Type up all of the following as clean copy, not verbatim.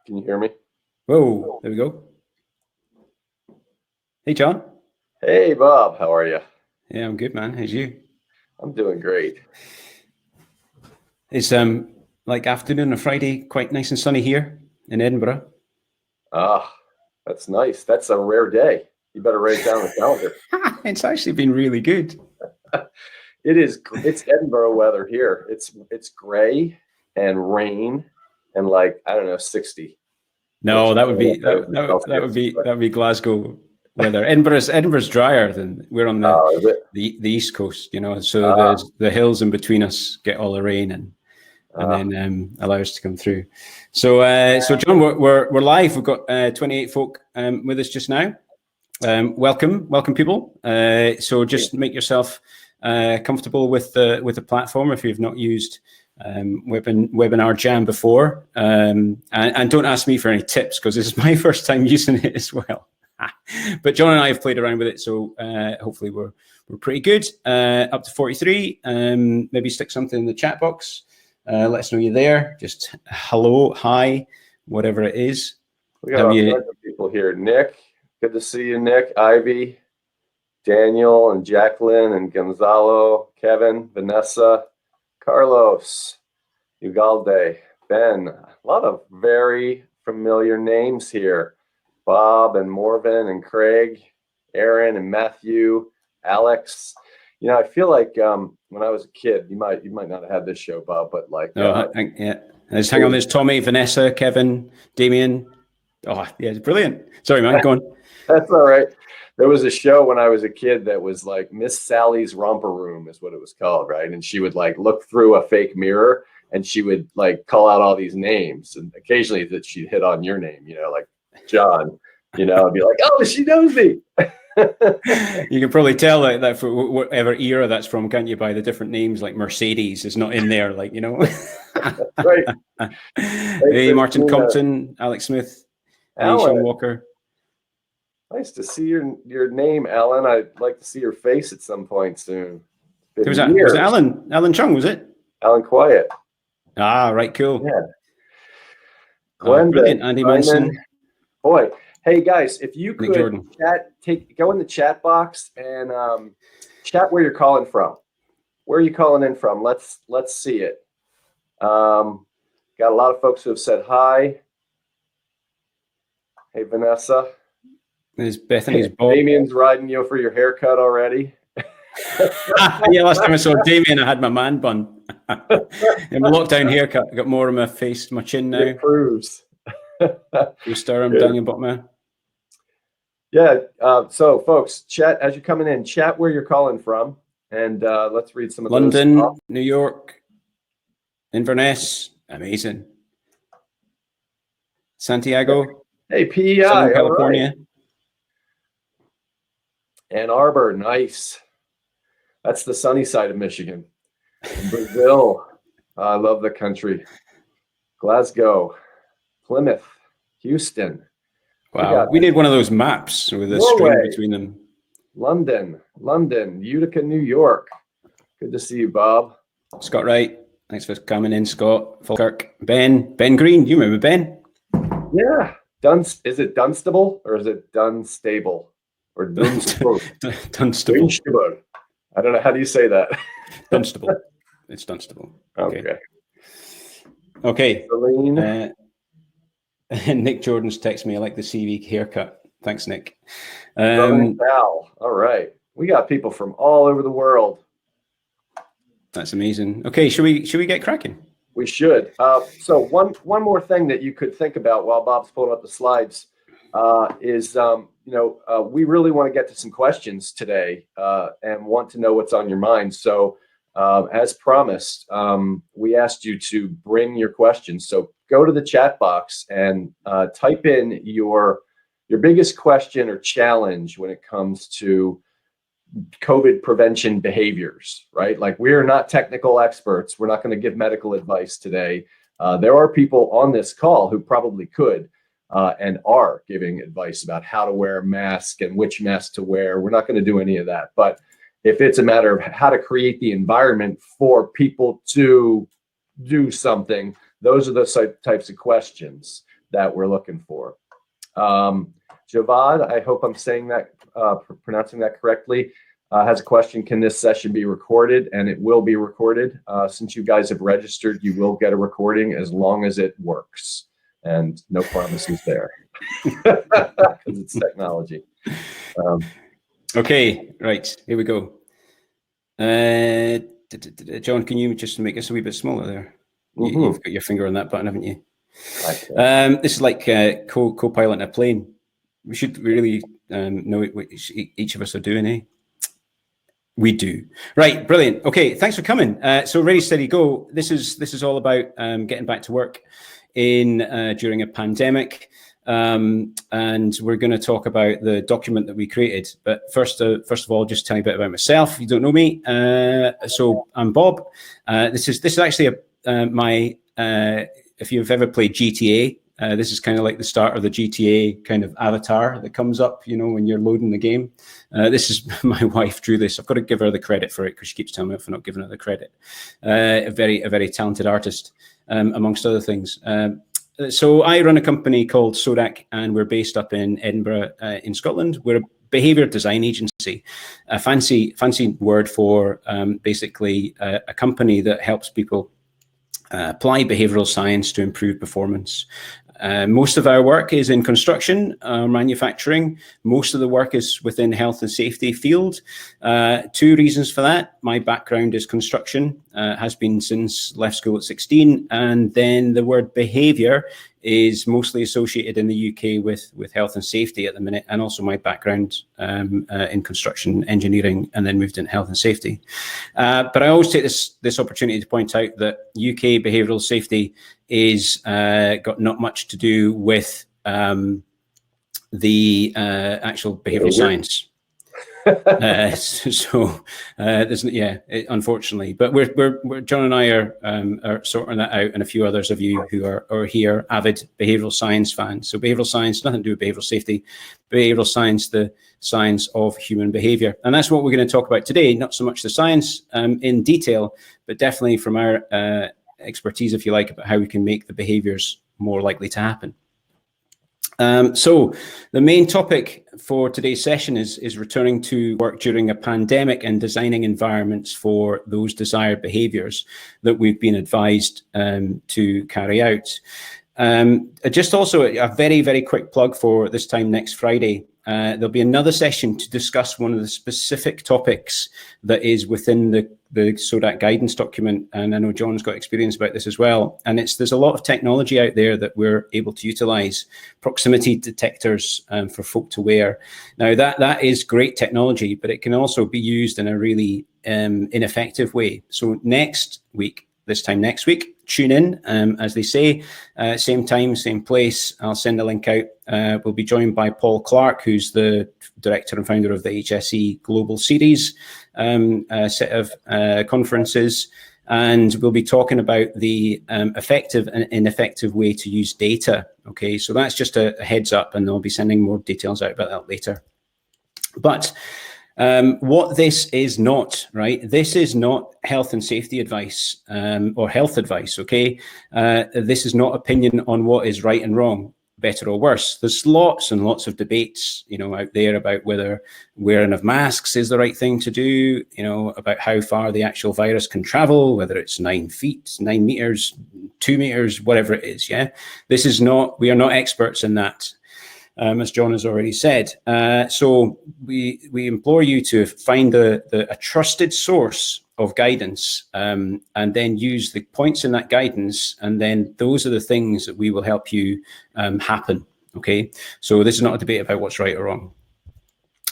Can you hear me? Whoa, there we go. Hey, John. Hey, Bob. How are you? Yeah, I'm good, man. How's you? I'm doing great. It's like afternoon on Friday, quite nice and sunny here in Edinburgh. Ah, that's nice. That's a rare day. You better write it down on the calendar. It's actually been really good. It is. It's Edinburgh weather here. It's gray and rain and like I don't know 60. No, that would be Glasgow weather. Edinburgh's drier than we're on the East Coast, you know. So the hills in between us get all the rain and then allow us to come through. So John, we're live. We've got 28 folk with us just now. Welcome people. So just make yourself comfortable with the platform if you've not used Webinar Jam before, and don't ask me for any tips because this is my first time using it as well. But John and I have played around with it, so hopefully we're pretty good. Up to 43. Maybe stick something in the chat box. Let us know you're there. Just hello, hi, whatever it is. We got all kinds of people here. Nick, good to see you, Nick. Ivy, Daniel, and Jacqueline, and Gonzalo, Kevin, Vanessa, Carlos, Ugalde, Ben. A lot of very familiar names here. Bob and Morven and Craig, Aaron and Matthew, Alex. You know, I feel like when I was a kid, you might not have had this show, Bob, but like yeah. Let's hang on. There's Tommy, Vanessa, Kevin, Damien. Oh, yeah, it's brilliant. Sorry, man, go on. That's all right. There was a show when I was a kid that was like Miss Sally's Romper Room is what it was called, right? And she would like look through a fake mirror and she would like call out all these names, and occasionally that she'd hit on your name, you know, like John, you know, and be like, oh, she knows me. You can probably tell that for whatever era that's from, can't you? By the different names, like Mercedes is not in there, like, you know. Right. Hey, Martin Compton, Alex Smith, Sean Walker. Nice to see your name, Alan. I'd like to see your face at some point soon. Was it Alan Chung, was it? Alan Quiet. Ah, right, cool. Yeah. Glenda, brilliant. Andy Manson. Boy. Hey guys, if you could go in the chat box and chat where you're calling from. Where are you calling in from? Let's see it. Got a lot of folks who have said hi. Hey Vanessa. There's Bethany's Bob. Damien's riding you for your haircut already. Yeah, last time I saw Damien, I had my man bun. In my lockdown haircut, I got more of my face, my chin now. It proves. You stir him down your bottom. Yeah. So, folks, chat as you're coming in. Chat where you're calling from, and let's read some of London, those. New York, Inverness, amazing. Santiago. Hey, PEI, Southern California. Right. Ann Arbor, nice. That's the sunny side of Michigan. Brazil, I love the country. Glasgow, Plymouth, Houston. Wow, we need one of those maps with a string between them. London, Utica, New York. Good to see you, Bob. Scott Wright, thanks for coming in, Scott. Falkirk, Ben Green, you remember Ben? Yeah, is it Dunstable or is it Dunstable or Dunstable? Dunstable. I don't know. How do you say that? Dunstable. It's Dunstable. Okay. Nick Jordan's text me, I like the CV haircut. Thanks, Nick. All right. We got people from all over the world. That's amazing. Okay, should we get cracking? We should. So one more thing that you could think about while Bob's pulling up the slides is we really want to get to some questions today and want to know what's on your mind. So as promised, we asked you to bring your questions. So go to the chat box and type in your biggest question or challenge when it comes to COVID prevention behaviors, right? Like, we're not technical experts. We're not going to give medical advice today. There are people on this call who probably could and are giving advice about how to wear a mask and which mask to wear. We're not going to do any of that. But if it's a matter of how to create the environment for people to do something, those are the types of questions that we're looking for. Javad, I hope I'm saying that, pronouncing that correctly, has a question. Can this session be recorded? And it will be recorded. Since you guys have registered, you will get a recording as long as it works. And no promises there, because it's technology. Okay, right, here we go. John, can you just make us a wee bit smaller there? You've got your finger on that button, haven't you? This is like co-pilot in a plane. We should really know what each of us are doing, eh? We do. Right, brilliant. Okay, thanks for coming. So ready, steady, go. This is all about getting back to work during a pandemic. And we're going to talk about the document that we created. But first of all, just tell you a bit about myself. If you don't know me, so I'm Bob. This is actually if you've ever played GTA, this is kind of like the start of the GTA kind of avatar that comes up, when you're loading the game. This is my wife drew this. I've got to give her the credit for it because she keeps telling me if I'm not giving her the credit. A very talented artist, amongst other things. So I run a company called SODAK, and we're based up in Edinburgh, in Scotland. We're a behaviour design agency, a fancy word for basically a company that helps people apply behavioural science to improve performance. Most of our work is in construction, manufacturing. Most of the work is within health and safety field. Two reasons for that. My background is construction, has been since left school at 16. And then the word behaviour is mostly associated in the UK with health and safety at the minute. And also my background in construction engineering, and then moved into health and safety. But I always take this opportunity to point out that UK behavioural safety is got not much to do with the actual behavioural science. Unfortunately, but we're John and I are sorting that out, and a few others of you who are here avid behavioural science fans. So behavioural science, nothing to do with behavioural safety. Behavioural science, the science of human behaviour, and that's what we're going to talk about today. Not so much the science in detail, but definitely from our expertise, if you like, about how we can make the behaviours more likely to happen. So the main topic for today's session is returning to work during a pandemic and designing environments for those desired behaviours that we've been advised to carry out. Just also a very quick plug for this time next Friday. There'll be another session to discuss one of the specific topics that is within the SODAK guidance document. And I know John's got experience about this as well. And there's a lot of technology out there that we're able to utilize, proximity detectors for folk to wear. Now that is great technology, but it can also be used in a really ineffective way. So this time next week, tune in, as they say, same time, same place. I'll send a link out. We'll be joined by Paul Clark, who's the director and founder of the HSE Global Series set of conferences. And we'll be talking about the effective and ineffective way to use data. Okay, so that's just a heads up, and I'll be sending more details out about that later. But what this is not, right? This is not health and safety advice or health advice, okay? This is not opinion on what is right and wrong, better or worse. There's lots and lots of debates, out there about whether wearing of masks is the right thing to do, about how far the actual virus can travel, whether it's 9 feet, 9 meters, 2 meters, whatever it is, yeah? We are not experts in that. As John has already said. So we implore you to find a trusted source of guidance and then use the points in that guidance, and then those are the things that we will help you happen, okay? So this is not a debate about what's right or wrong.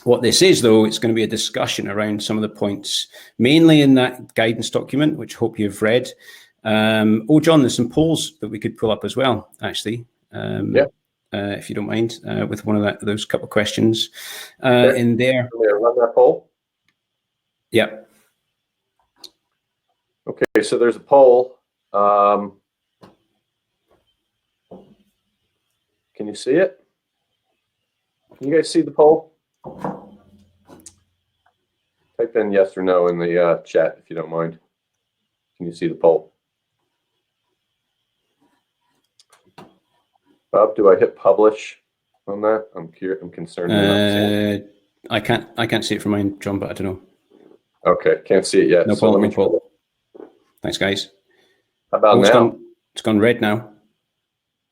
What this is, though, it's going to be a discussion around some of the points, mainly in that guidance document, which I hope you've read. John, there's some polls that we could pull up as well, actually. Yeah. If you don't mind, with one of those couple of questions in there. Run that poll. Yeah. Okay, so there's a poll. Can you see it? Can you guys see the poll? Type in yes or no in the chat if you don't mind. Can you see the poll? Bob, do I hit publish on that? I'm concerned. I can't see it from mine, John, but I don't know. Okay, can't see it yet. No so problem. let me No Thanks, guys. How about now? It's gone red now.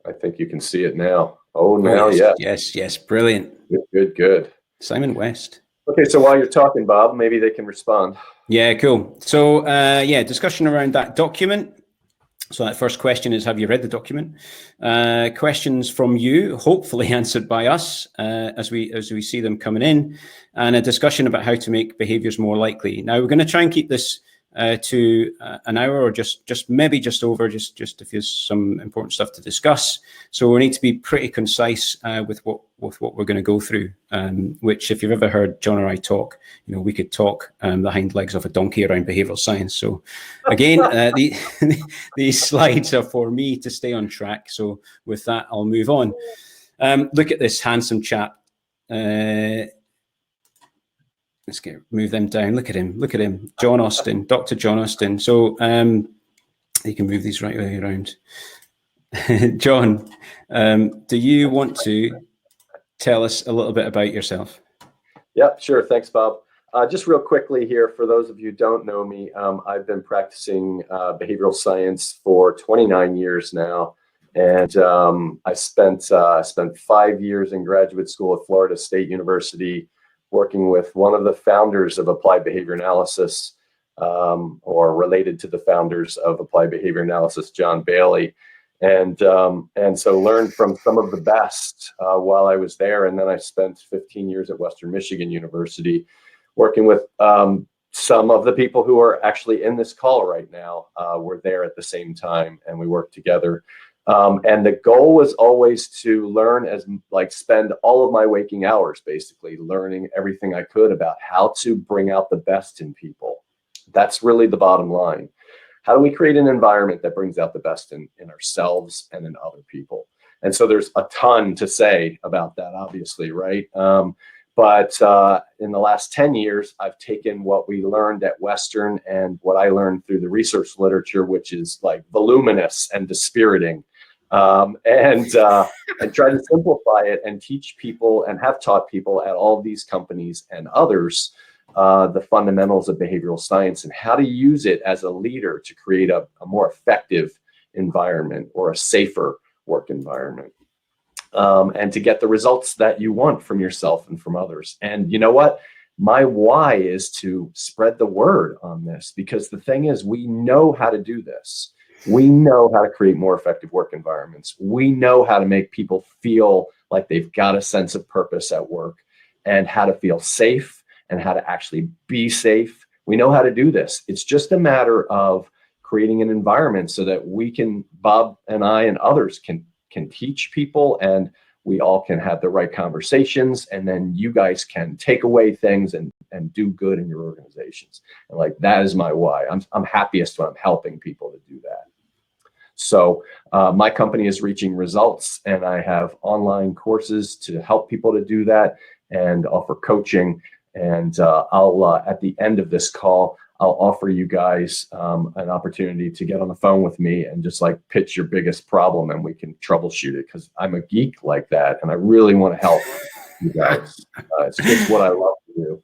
I think you can see it now. Oh, now, yes. Brilliant. Good. Simon West. Okay, so while you're talking, Bob, maybe they can respond. Yeah, cool. So, discussion around that document. So that first question is, have you read the document? Questions from you, hopefully answered by us as we see them coming in, and a discussion about how to make behaviors more likely. Now, we're going to try and keep this to an hour or just maybe just over, just if there's some important stuff to discuss. So we need to be pretty concise with what we're going to go through, which if you've ever heard John or I talk, we could talk the hind legs of a donkey around behavioral science. So again, these slides are for me to stay on track. So with that, I'll move on. Look at this handsome chap. Let's move them down. Look at him. John Austin, Dr. John Austin. So you can move these right way around. John, do you want to tell us a little bit about yourself? Yep, sure. Thanks, Bob. Just real quickly here, for those of you who don't know me, I've been practicing behavioral science for 29 years now. And I spent 5 years in graduate school at Florida State University, working with one of the founders of applied behavior analysis, or related to the founders of applied behavior analysis, John Bailey. And so learned from some of the best while I was there. And then I spent 15 years at Western Michigan University working with some of the people who are actually in this call right now. Were there at the same time, and we worked together. And the goal was always to learn spend all of my waking hours, basically learning everything I could about how to bring out the best in people. That's really the bottom line. How do we create an environment that brings out the best in ourselves and in other people? And so there's a ton to say about that, obviously, right? But in the last 10 years, I've taken what we learned at Western and what I learned through the research literature, which is like voluminous and dispiriting, and try to simplify it and teach people, and have taught people at all these companies and others the fundamentals of behavioral science and how to use it as a leader to create a more effective environment or a safer work environment. And to get the results that you want from yourself and from others. And you know what? My why is to spread the word on this, because the thing is, we know how to do this. We know how to create more effective work environments. We know how to make people feel like they've got a sense of purpose at work, and how to feel safe and how to actually be safe. We know how to do this. It's just a matter of creating an environment so that we can, Bob and I and others can teach people, and we all can have the right conversations, and then you guys can take away things and do good in your organizations. And like, that is my why. I'm happiest when I'm helping people to do that. So my company is Reaching Results, and I have online courses to help people to do that and offer coaching. And I'll at the end of this call, I'll offer you guys an opportunity to get on the phone with me and just like pitch your biggest problem, and we can troubleshoot it, because I'm a geek like that and I really want to help you guys. It's just what I love to do.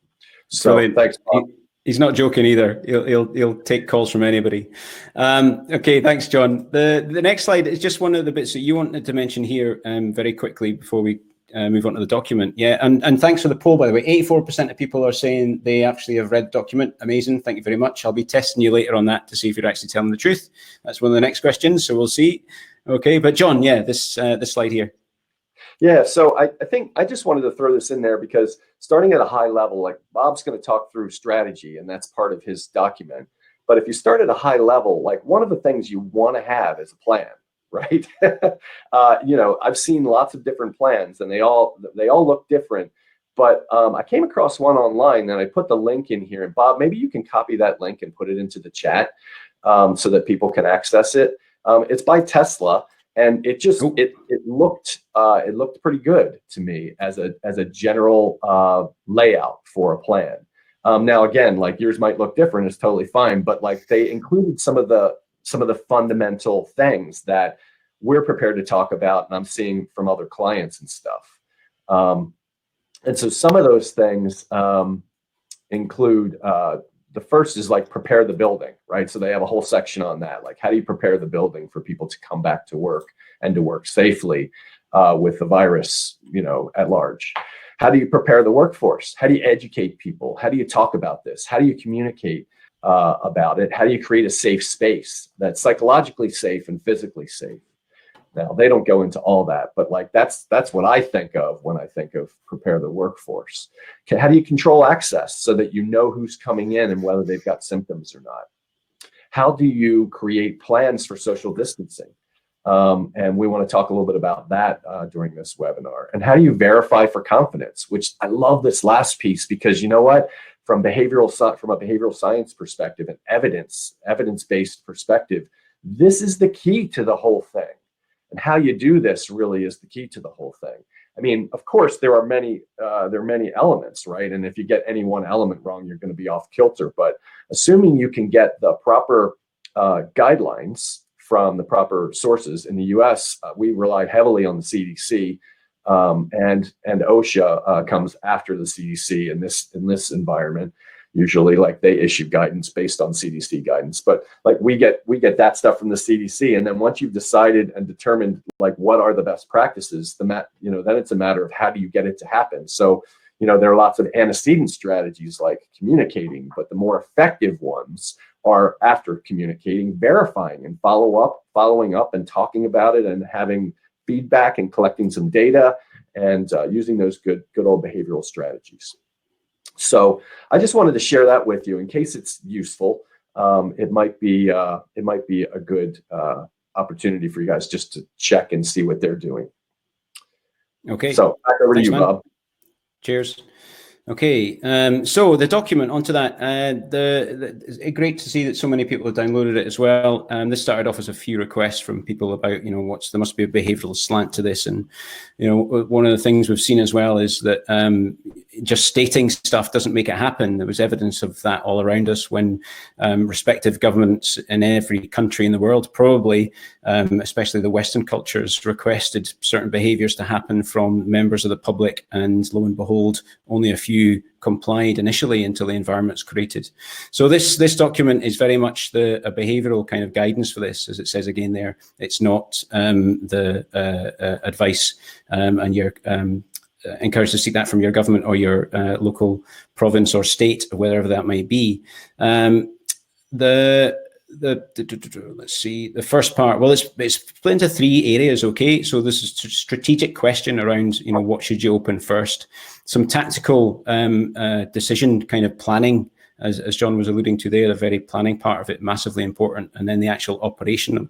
So brilliant. Thanks, Bob. He's not joking either. He'll take calls from anybody. Okay, thanks, John. The next slide is just one of the bits that you wanted to mention here very quickly before we move on to the document. Yeah, and thanks for the poll, by the way. 84% of people are saying they actually have read the document. Amazing. Thank you very much. I'll be testing you later on that to see if you're actually telling the truth. That's one of the next questions, so we'll see. Okay, but John, yeah, this slide here. Yeah, so I think I just wanted to throw this in there because starting at a high level, like Bob's going to talk through strategy, and that's part of his document. But if you start at a high level, like one of the things you want to have is a plan. Right. I've seen lots of different plans, and they all look different. But I came across one online, and I put the link in here. And Bob, maybe you can copy that link and put it into the chat so that people can access it. It's by Tesla, and it looked pretty good to me as a general layout for a plan. Now, again, like yours might look different. It's totally fine. But like they included some of the fundamental things that we're prepared to talk about, and I'm seeing from other clients and stuff. And so some of those things include, the first is like prepare the building, right? So they have a whole section on that. Like, how do you prepare the building for people to come back to work and to work safely with the virus, at large? How do you prepare the workforce? How do you educate people? How do you talk about this? How do you communicate about it? How do you create a safe space that's psychologically safe and physically safe? Now, they don't go into all that, but like that's what I think of when I think of prepare the workforce. Okay, how do you control access so that you know who's coming in and whether they've got symptoms or not? How do you create plans for social distancing? And we want to talk a little bit about that during this webinar. And how do you verify for confidence? Which I love this last piece, because you know what? From a behavioral science perspective and evidence-based perspective, this is the key to the whole thing. And how you do this really is the key to the whole thing. I mean, of course, there are many elements, right? And if you get any one element wrong, you're going to be off kilter. But assuming you can get the proper guidelines from the proper sources in the U.S., we rely heavily on the CDC, and OSHA comes after the CDC in this environment. Usually, like, they issue guidance based on CDC guidance, but like we get that stuff from the CDC, and then once you've decided and determined like what are the best practices, then it's a matter of how do you get it to happen. So there are lots of antecedent strategies like communicating, but the more effective ones are after communicating, verifying and following up and talking about it and having feedback and collecting some data and using those good old behavioral strategies. So I just wanted to share that with you in case it's useful. It might be a good opportunity for you guys just to check and see what they're doing. Okay. So back over to you, Bob. Cheers. Okay, so the document, onto that. It's great to see that so many people have downloaded it as well. This started off as a few requests from people about, there must be a behavioral slant to this, and one of the things we've seen as well is that just stating stuff doesn't make it happen. There was evidence of that all around us when respective governments in every country in the world, probably, especially the Western cultures, requested certain behaviors to happen from members of the public, and lo and behold, only a few complied initially until the environment's created. So this document is very much a behavioral kind of guidance for this, as it says again there. It's not the advice, and you're encouraged to seek that from your government or your local province or state, or wherever that might be. Let's see, the first part, well, it's split into three areas. Okay, so this is a strategic question around what should you open first, some tactical decision kind of planning, as John was alluding to there, the very planning part of it, massively important, and then the actual operational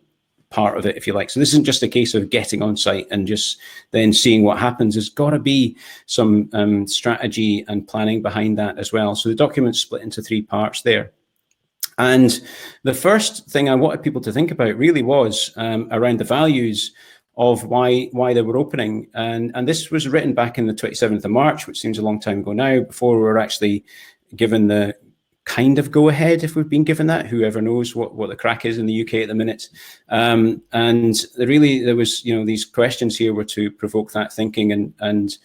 part of it, if you like. So this isn't just a case of getting on site and just then seeing what happens. There's got to be some strategy and planning behind that as well. So the document's split into three parts there. And the first thing I wanted people to think about really was around the values of why they were opening. And this was written back in the 27th of March, which seems a long time ago now, before we were actually given the kind of go ahead, if we've been given that. Whoever knows what the crack is in the UK at the minute. And there was, these questions here were to provoke that thinking and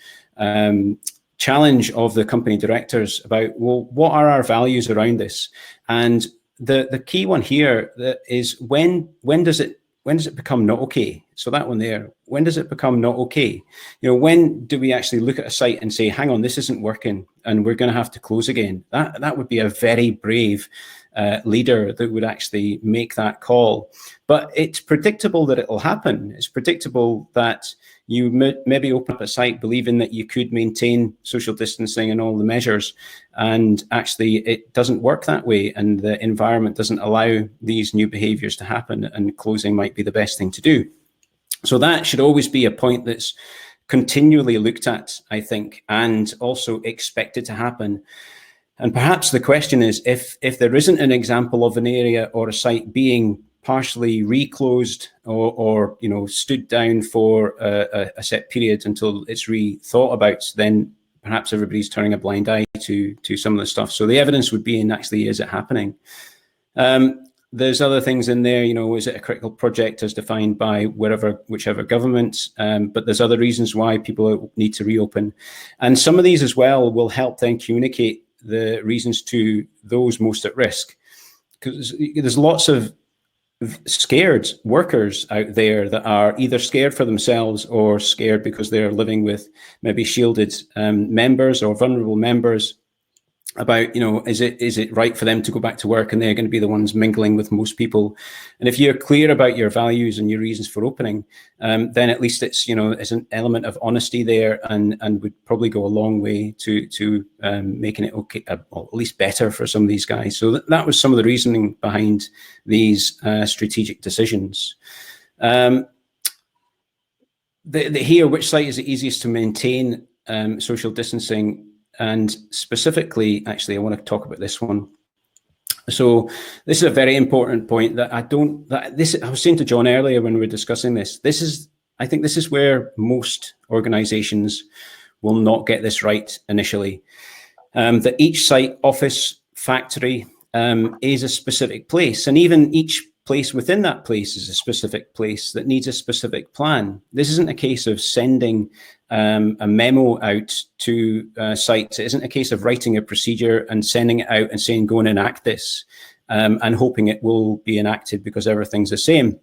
challenge of the company directors about, well, what are our values around this? And the key one here is when does it become not okay? So that one there, when does it become not okay? When do we actually look at a site and say, hang on, this isn't working and we're going to have to close again? That would be a very brave leader that would actually make that call. But it's predictable that it'll happen. It's predictable that you maybe open up a site believing that you could maintain social distancing and all the measures, and actually it doesn't work that way, and the environment doesn't allow these new behaviors to happen, and closing might be the best thing to do. So that should always be a point that's continually looked at, I think, and also expected to happen. And perhaps the question is, if there isn't an example of an area or a site being partially reclosed or stood down for a set period until it's rethought about, then perhaps everybody's turning a blind eye to some of the stuff. So the evidence would be in actually, is it happening? There's other things in there, is it a critical project as defined by whichever government? But there's other reasons why people need to reopen. And some of these as well will help then communicate the reasons to those most at risk. Because there's lots of scared workers out there that are either scared for themselves or scared because they're living with maybe shielded members or vulnerable members about, is it right for them to go back to work and they're going to be the ones mingling with most people? And if you're clear about your values and your reasons for opening, then at least it's an element of honesty there, and would probably go a long way to making it okay, or at least better for some of these guys. So that was some of the reasoning behind these strategic decisions. Here, which site is it easiest to maintain social distancing? And specifically, actually, I want to talk about this one. So this is a very important point that I was saying to John earlier when we were discussing this. I think this is where most organizations will not get this right initially. That each site, office, factory is a specific place, and even each place within that place is a specific place that needs a specific plan. This isn't a case of sending a memo out to sites. It isn't a case of writing a procedure and sending it out and saying, go and enact this, and hoping it will be enacted because everything's the same.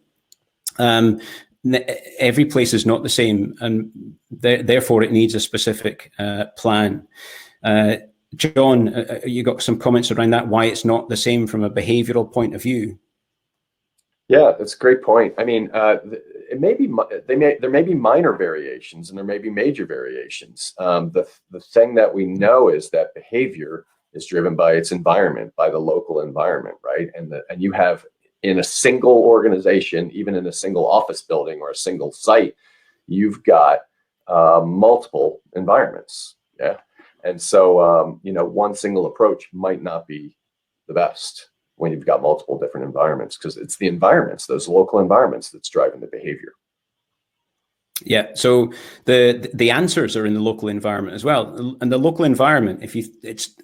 Every place is not the same, and therefore it needs a specific plan. John, you got some comments around that, why it's not the same from a behavioral point of view? Yeah, that's a great point. I mean, there may be minor variations and there may be major variations. The thing that we know is that behavior is driven by its environment, by the local environment, right? And you have, in a single organization, even in a single office building or a single site, you've got multiple environments. Yeah, and so one single approach might not be the best when you've got multiple different environments, because it's the environments, those local environments, that's driving the behavior. Yeah, so the answers are in the local environment as well. And the local environment,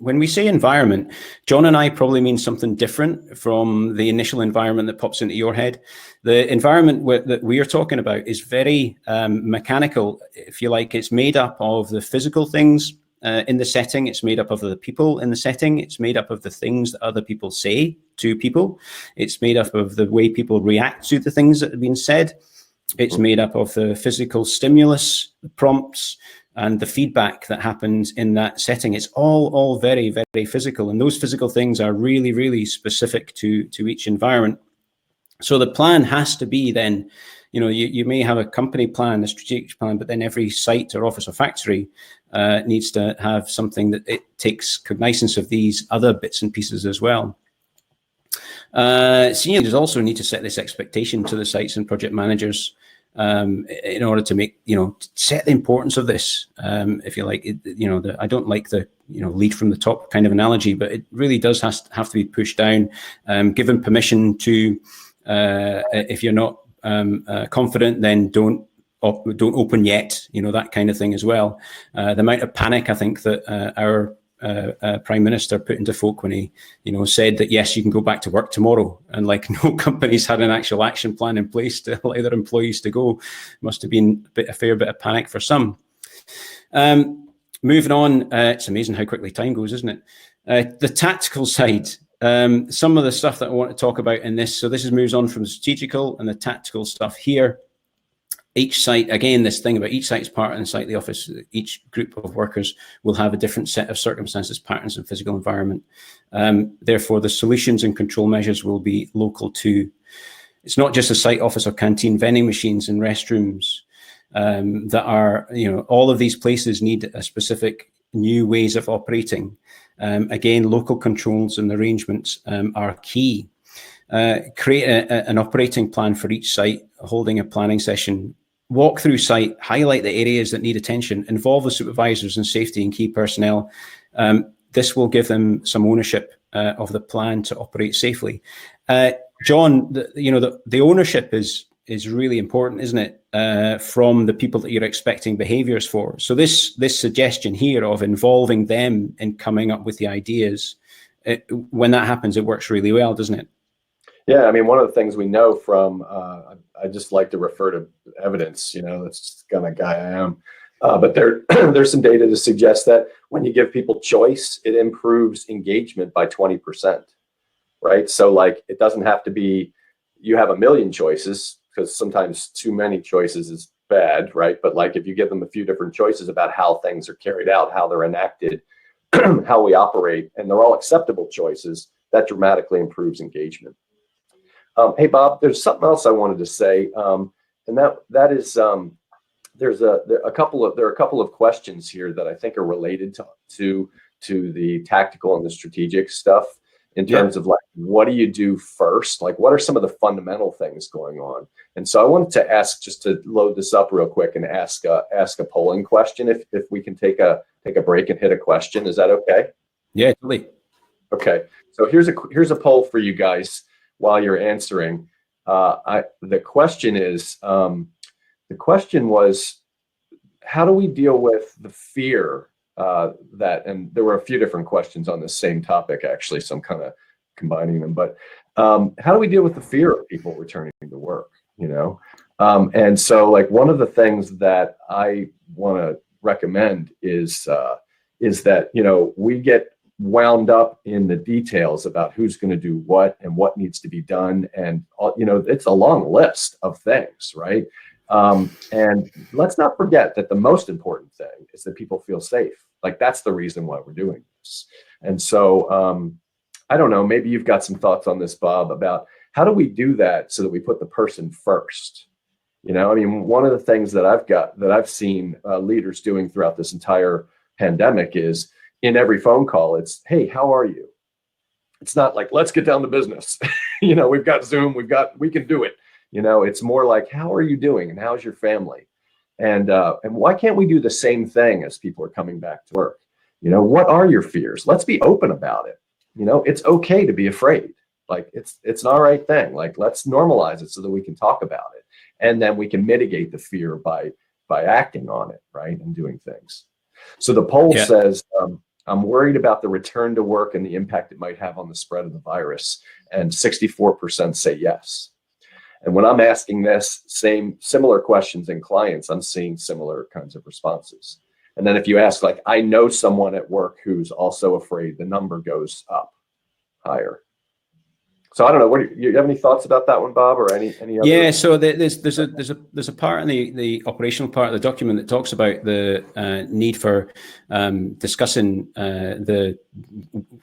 when we say environment, John and I probably mean something different from the initial environment that pops into your head. The environment that we are talking about is very mechanical, if you like. It's made up of the physical things in the setting. It's made up of the people in the setting. It's made up of the things that other people say to people. It's made up of the way people react to the things that have been said. It's made up of the physical stimulus, the prompts, and the feedback that happens in that setting. It's all very, very physical. And those physical things are really, really specific to each environment. So the plan has to be then, you may have a company plan, a strategic plan, but then every site or office or factory needs to have something that it takes cognizance of these other bits and pieces as well. Senior leaders also need to set this expectation to the sites and project managers in order to make, set the importance of this. If you like, I don't like the, lead from the top kind of analogy, but it really does have to be pushed down, given permission to, if you're not confident, then don't open yet, that kind of thing as well. The amount of panic I think that our Prime Minister put into folk when he, said that, yes, you can go back to work tomorrow, and no companies had an actual action plan in place to allow their employees to go. Must have been a fair bit of panic for some. Moving on, it's amazing how quickly time goes, isn't it? The tactical side, some of the stuff that I want to talk about in this. So this moves on from the strategical and the tactical stuff here. Each site, again, this thing about each site's part inside the office, each group of workers will have a different set of circumstances, patterns, and physical environment. Therefore, the solutions and control measures will be local too. It's not just a site, office, or canteen, vending machines and restrooms that are, all of these places need a specific new ways of operating. Again, local controls and arrangements are key. Create an operating plan for each site, holding a planning session, walk through site, highlight the areas that need attention, involve the supervisors and safety and key personnel. This will give them some ownership of the plan to operate safely. John, the ownership is really important, isn't it? From the people that you're expecting behaviors for. So this suggestion here of involving them in coming up with the ideas, when that happens, it works really well, doesn't it? Yeah, I mean, one of the things we know from, I just like to refer to evidence, that's just the kind of guy I am. But there's some data to suggest that when you give people choice, it improves engagement by 20%, right? So like, it doesn't have to be, you have a million choices, because sometimes too many choices is bad, right? But like, if you give them a few different choices about how things are carried out, how they're enacted, how we operate, and they're all acceptable choices, that dramatically improves engagement. Hey, Bob, there's something else I wanted to say, and that is, there are a couple of questions here that I think are related to the tactical and the strategic stuff, in terms of like, what do you do first? Like, what are some of the fundamental things going on? And so I wanted to ask, just to load this up real quick, and ask a polling question. If we can take a break and hit a question, is that okay? Yeah, totally. Okay, so here's a poll for you guys while you're answering. The question was, how do we deal with the fear and there were a few different questions on the same topic, actually, so I'm kind of combining them. But how do we deal with the fear of people returning to work? And so, like, one of the things that I want to recommend is that we get wound up in the details about who's going to do what and what needs to be done, and it's a long list of things, right? And let's not forget that the most important thing is that people feel safe. Like, that's the reason why we're doing this. And so I don't know, maybe you've got some thoughts on this, Bob, about how do we do that so that we put the person first? I mean, one of the things that I've seen leaders doing throughout this entire pandemic is, in every phone call, it's, hey, how are you? It's not like, let's get down to business. We've got Zoom, we can do it. It's more like, how are you doing, and how's your family? And why can't we do the same thing as people are coming back to work? What are your fears? Let's be open about it. It's okay to be afraid. Like, it's an all right thing. Like, let's normalize it so that we can talk about it, and then we can mitigate the fear by acting on it, right, and doing things. So the poll says, I'm worried about the return to work and the impact it might have on the spread of the virus, and 64% say yes. And when I'm asking this similar questions in clients, I'm seeing similar kinds of responses. And then if you ask, like, I know someone at work who's also afraid, the number goes up higher. So I don't know. You have any thoughts about that one, Bob, or any other? Yeah. So there's a part in the operational part of the document that talks about the need for discussing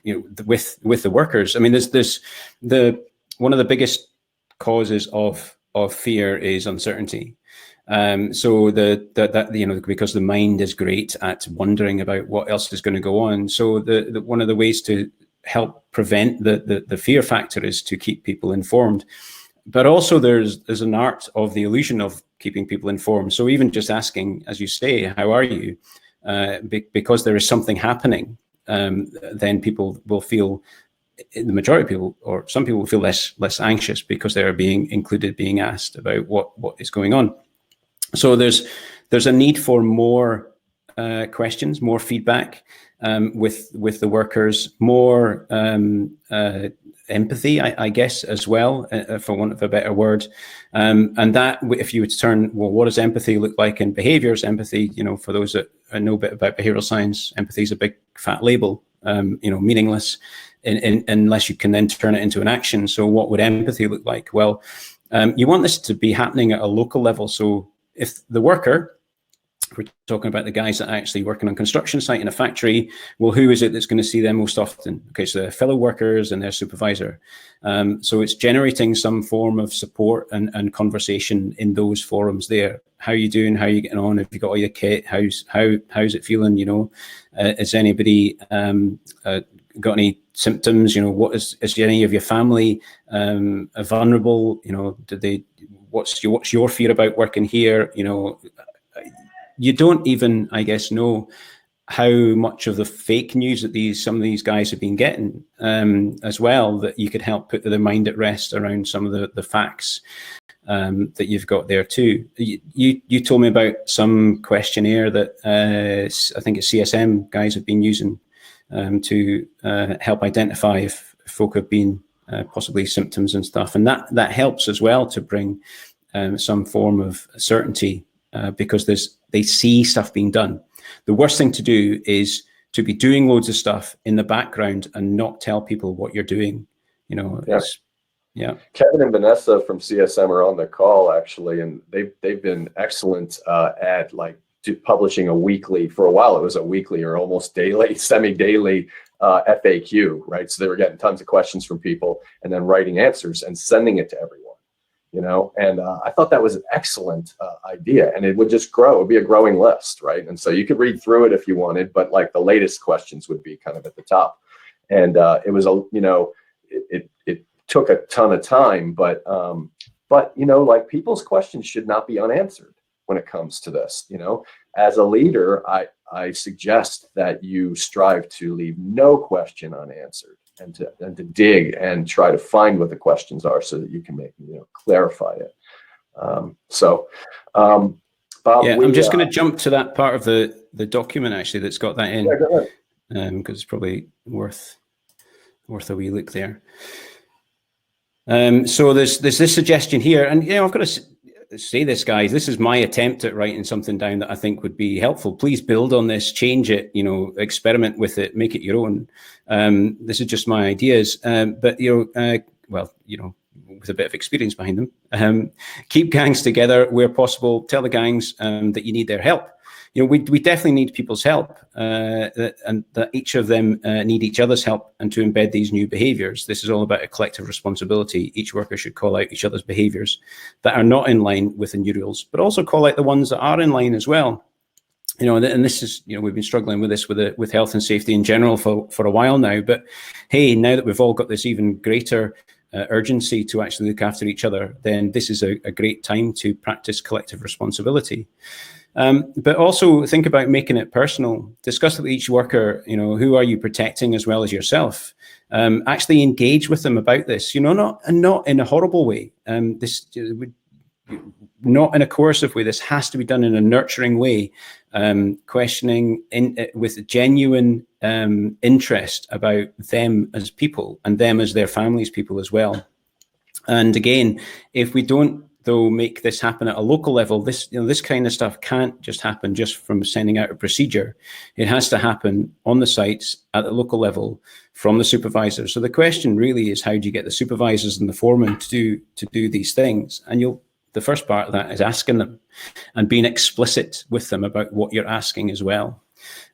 with the workers. I mean, there's one of the biggest causes of fear is uncertainty. So because the mind is great at wondering about what else is going to go on. So one of the ways to help prevent the fear factor is to keep people informed. But also there's an art of the illusion of keeping people informed. So even just asking, as you say, how are you? Because there is something happening, then people will feel, the majority of people, or some people, will feel less anxious because they are being included, being asked about what is going on. So there's a need for more questions, more feedback with the workers, more empathy, I guess, as well, for want of a better word. And that, if you would turn, well, what does empathy look like in behaviors? Empathy, for those that know a bit about behavioral science, empathy is a big fat label, meaningless unless you can then turn it into an action. So what would empathy look like? Well, you want this to be happening at a local level. So if the worker, we're talking about the guys that are actually working on construction site in a factory, well, who is it that's going to see them most often? Okay, so their fellow workers and their supervisor. So it's generating some form of support and conversation in those forums there. How are you doing? How are you getting on? Have you got all your kit? How's it feeling? Is anybody got any symptoms? What is any of your family vulnerable? What's your fear about working here? You don't even, I guess, know how much of the fake news that some of these guys have been getting as well, that you could help put their mind at rest around some of the facts that you've got there too. You told me about some questionnaire that I think it's CSM guys have been using to help identify if folk have been possibly symptoms and stuff. And that helps as well to bring some form of certainty because they see stuff being done. The worst thing to do is to be doing loads of stuff in the background and not tell people what you're doing. Yeah. Kevin and Vanessa from CSM are on the call actually, and they've been excellent at publishing a weekly. For a while, it was a weekly or almost daily, semi-daily FAQ, right? So they were getting tons of questions from people and then writing answers and sending it to everyone. And I thought that was an excellent idea, and it would just grow. It'd be a growing list, right? And so you could read through it if you wanted, but like the latest questions would be kind of at the top. And it was it took a ton of time, but like people's questions should not be unanswered when it comes to this. As a leader, I suggest that you strive to leave no question unanswered. And to dig and try to find what the questions are so that you can clarify it. Bob, I'm just going to jump to that part of the document actually that's got that in, because it's probably worth a wee look there. So there's this suggestion here, and I've got to say this, guys. This is my attempt at writing something down that I think would be helpful. Please build on this, change it, experiment with it, make it your own. This is just my ideas, but with a bit of experience behind them. Keep gangs together where possible. Tell the gangs that you need their help. We definitely need people's help, and that each of them need each other's help, and to embed these new behaviors. This is all about a collective responsibility. Each worker should call out each other's behaviors that are not in line with the new rules, but also call out the ones that are in line as well. And this is, we've been struggling with this with health and safety in general for a while now. But hey, now that we've all got this even greater urgency to actually look after each other, then this is a great time to practice collective responsibility. But also think about making it personal. Discuss with each worker, who are you protecting as well as yourself? Actually engage with them about this, not in a horrible way. Not in a coercive way. This has to be done in a nurturing way, questioning with genuine interest about them as people and them as their families' people as well. And again, if we don't though make this happen at a local level, this kind of stuff can't just happen just from sending out a procedure. It has to happen on the sites at the local level from the supervisor. So the question really is, how do you get the supervisors and the foremen to do these things? And the first part of that is asking them and being explicit with them about what you're asking as well.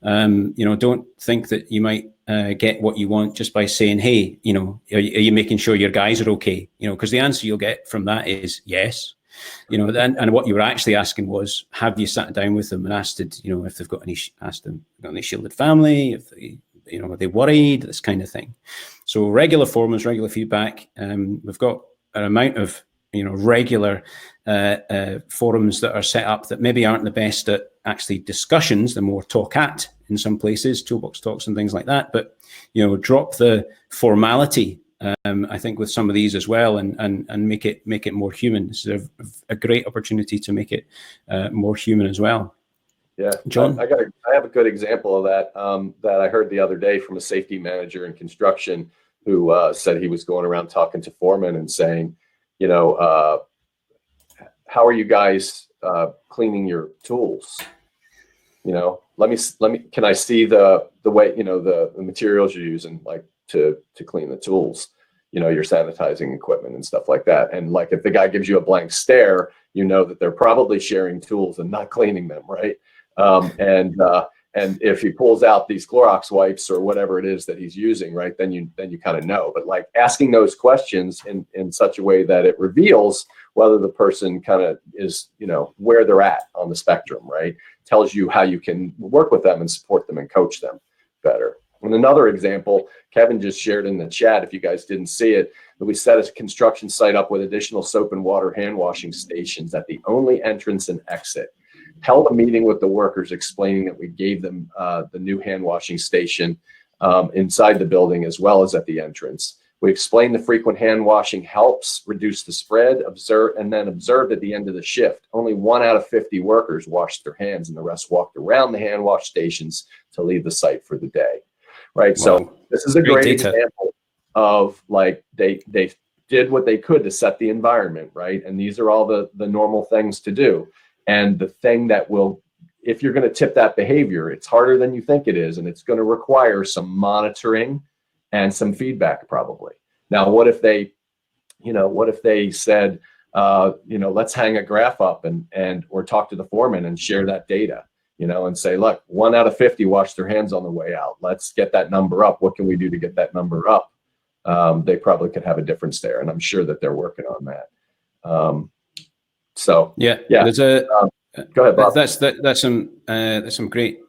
Don't think that you might get what you want just by saying, hey, are you making sure your guys are okay? Because the answer you'll get from that is yes. And what you were actually asking was, have you sat down with them and asked if they've got any shielded family, if they, are they worried, this kind of thing. So regular forums, regular feedback. We've got an amount of regular forums that are set up that maybe aren't the best at actually discussions. They're more talk at in some places, toolbox talks and things like that. But drop the formality, I think, with some of these as well, and make it more human. This is a great opportunity to make it more human as well. Yeah, John, I have a good example of that that I heard the other day from a safety manager in construction who said he was going around talking to foremen and saying, how are you guys cleaning your tools? Let me, can I see the way, the materials you're using, like to clean the tools, your sanitizing equipment and stuff like that. And like, if the guy gives you a blank stare, that they're probably sharing tools and not cleaning them. Right. And if he pulls out these Clorox wipes or whatever it is that he's using, right, then you kind of know. But like asking those questions in such a way that it reveals whether the person kind of is, where they're at on the spectrum, right, tells you how you can work with them and support them and coach them better. And another example, Kevin just shared in the chat, if you guys didn't see it, that we set a construction site up with additional soap and water hand washing stations at the only entrance and exit. Held a meeting with the workers explaining that we gave them the new hand washing station inside the building as well as at the entrance. We explained the frequent hand washing helps reduce the spread, observed at the end of the shift. Only 1 out of 50 workers washed their hands, and the rest walked around the hand wash stations to leave the site for the day. Right. Wow. So this is a great example. of like they did what they could to set the environment, right? And these are all the normal things to do. And the thing that will, if you're going to tip that behavior, it's harder than you think it is, and it's going to require some monitoring and some feedback probably. Now, what if they said, let's hang a graph up and or talk to the foreman and share that data, and say, look, 1 out of 50 wash their hands on the way out. Let's get that number up. What can we do to get that number up? They probably could have a difference there, and I'm sure that they're working on that. There's go ahead, Bob. That's some great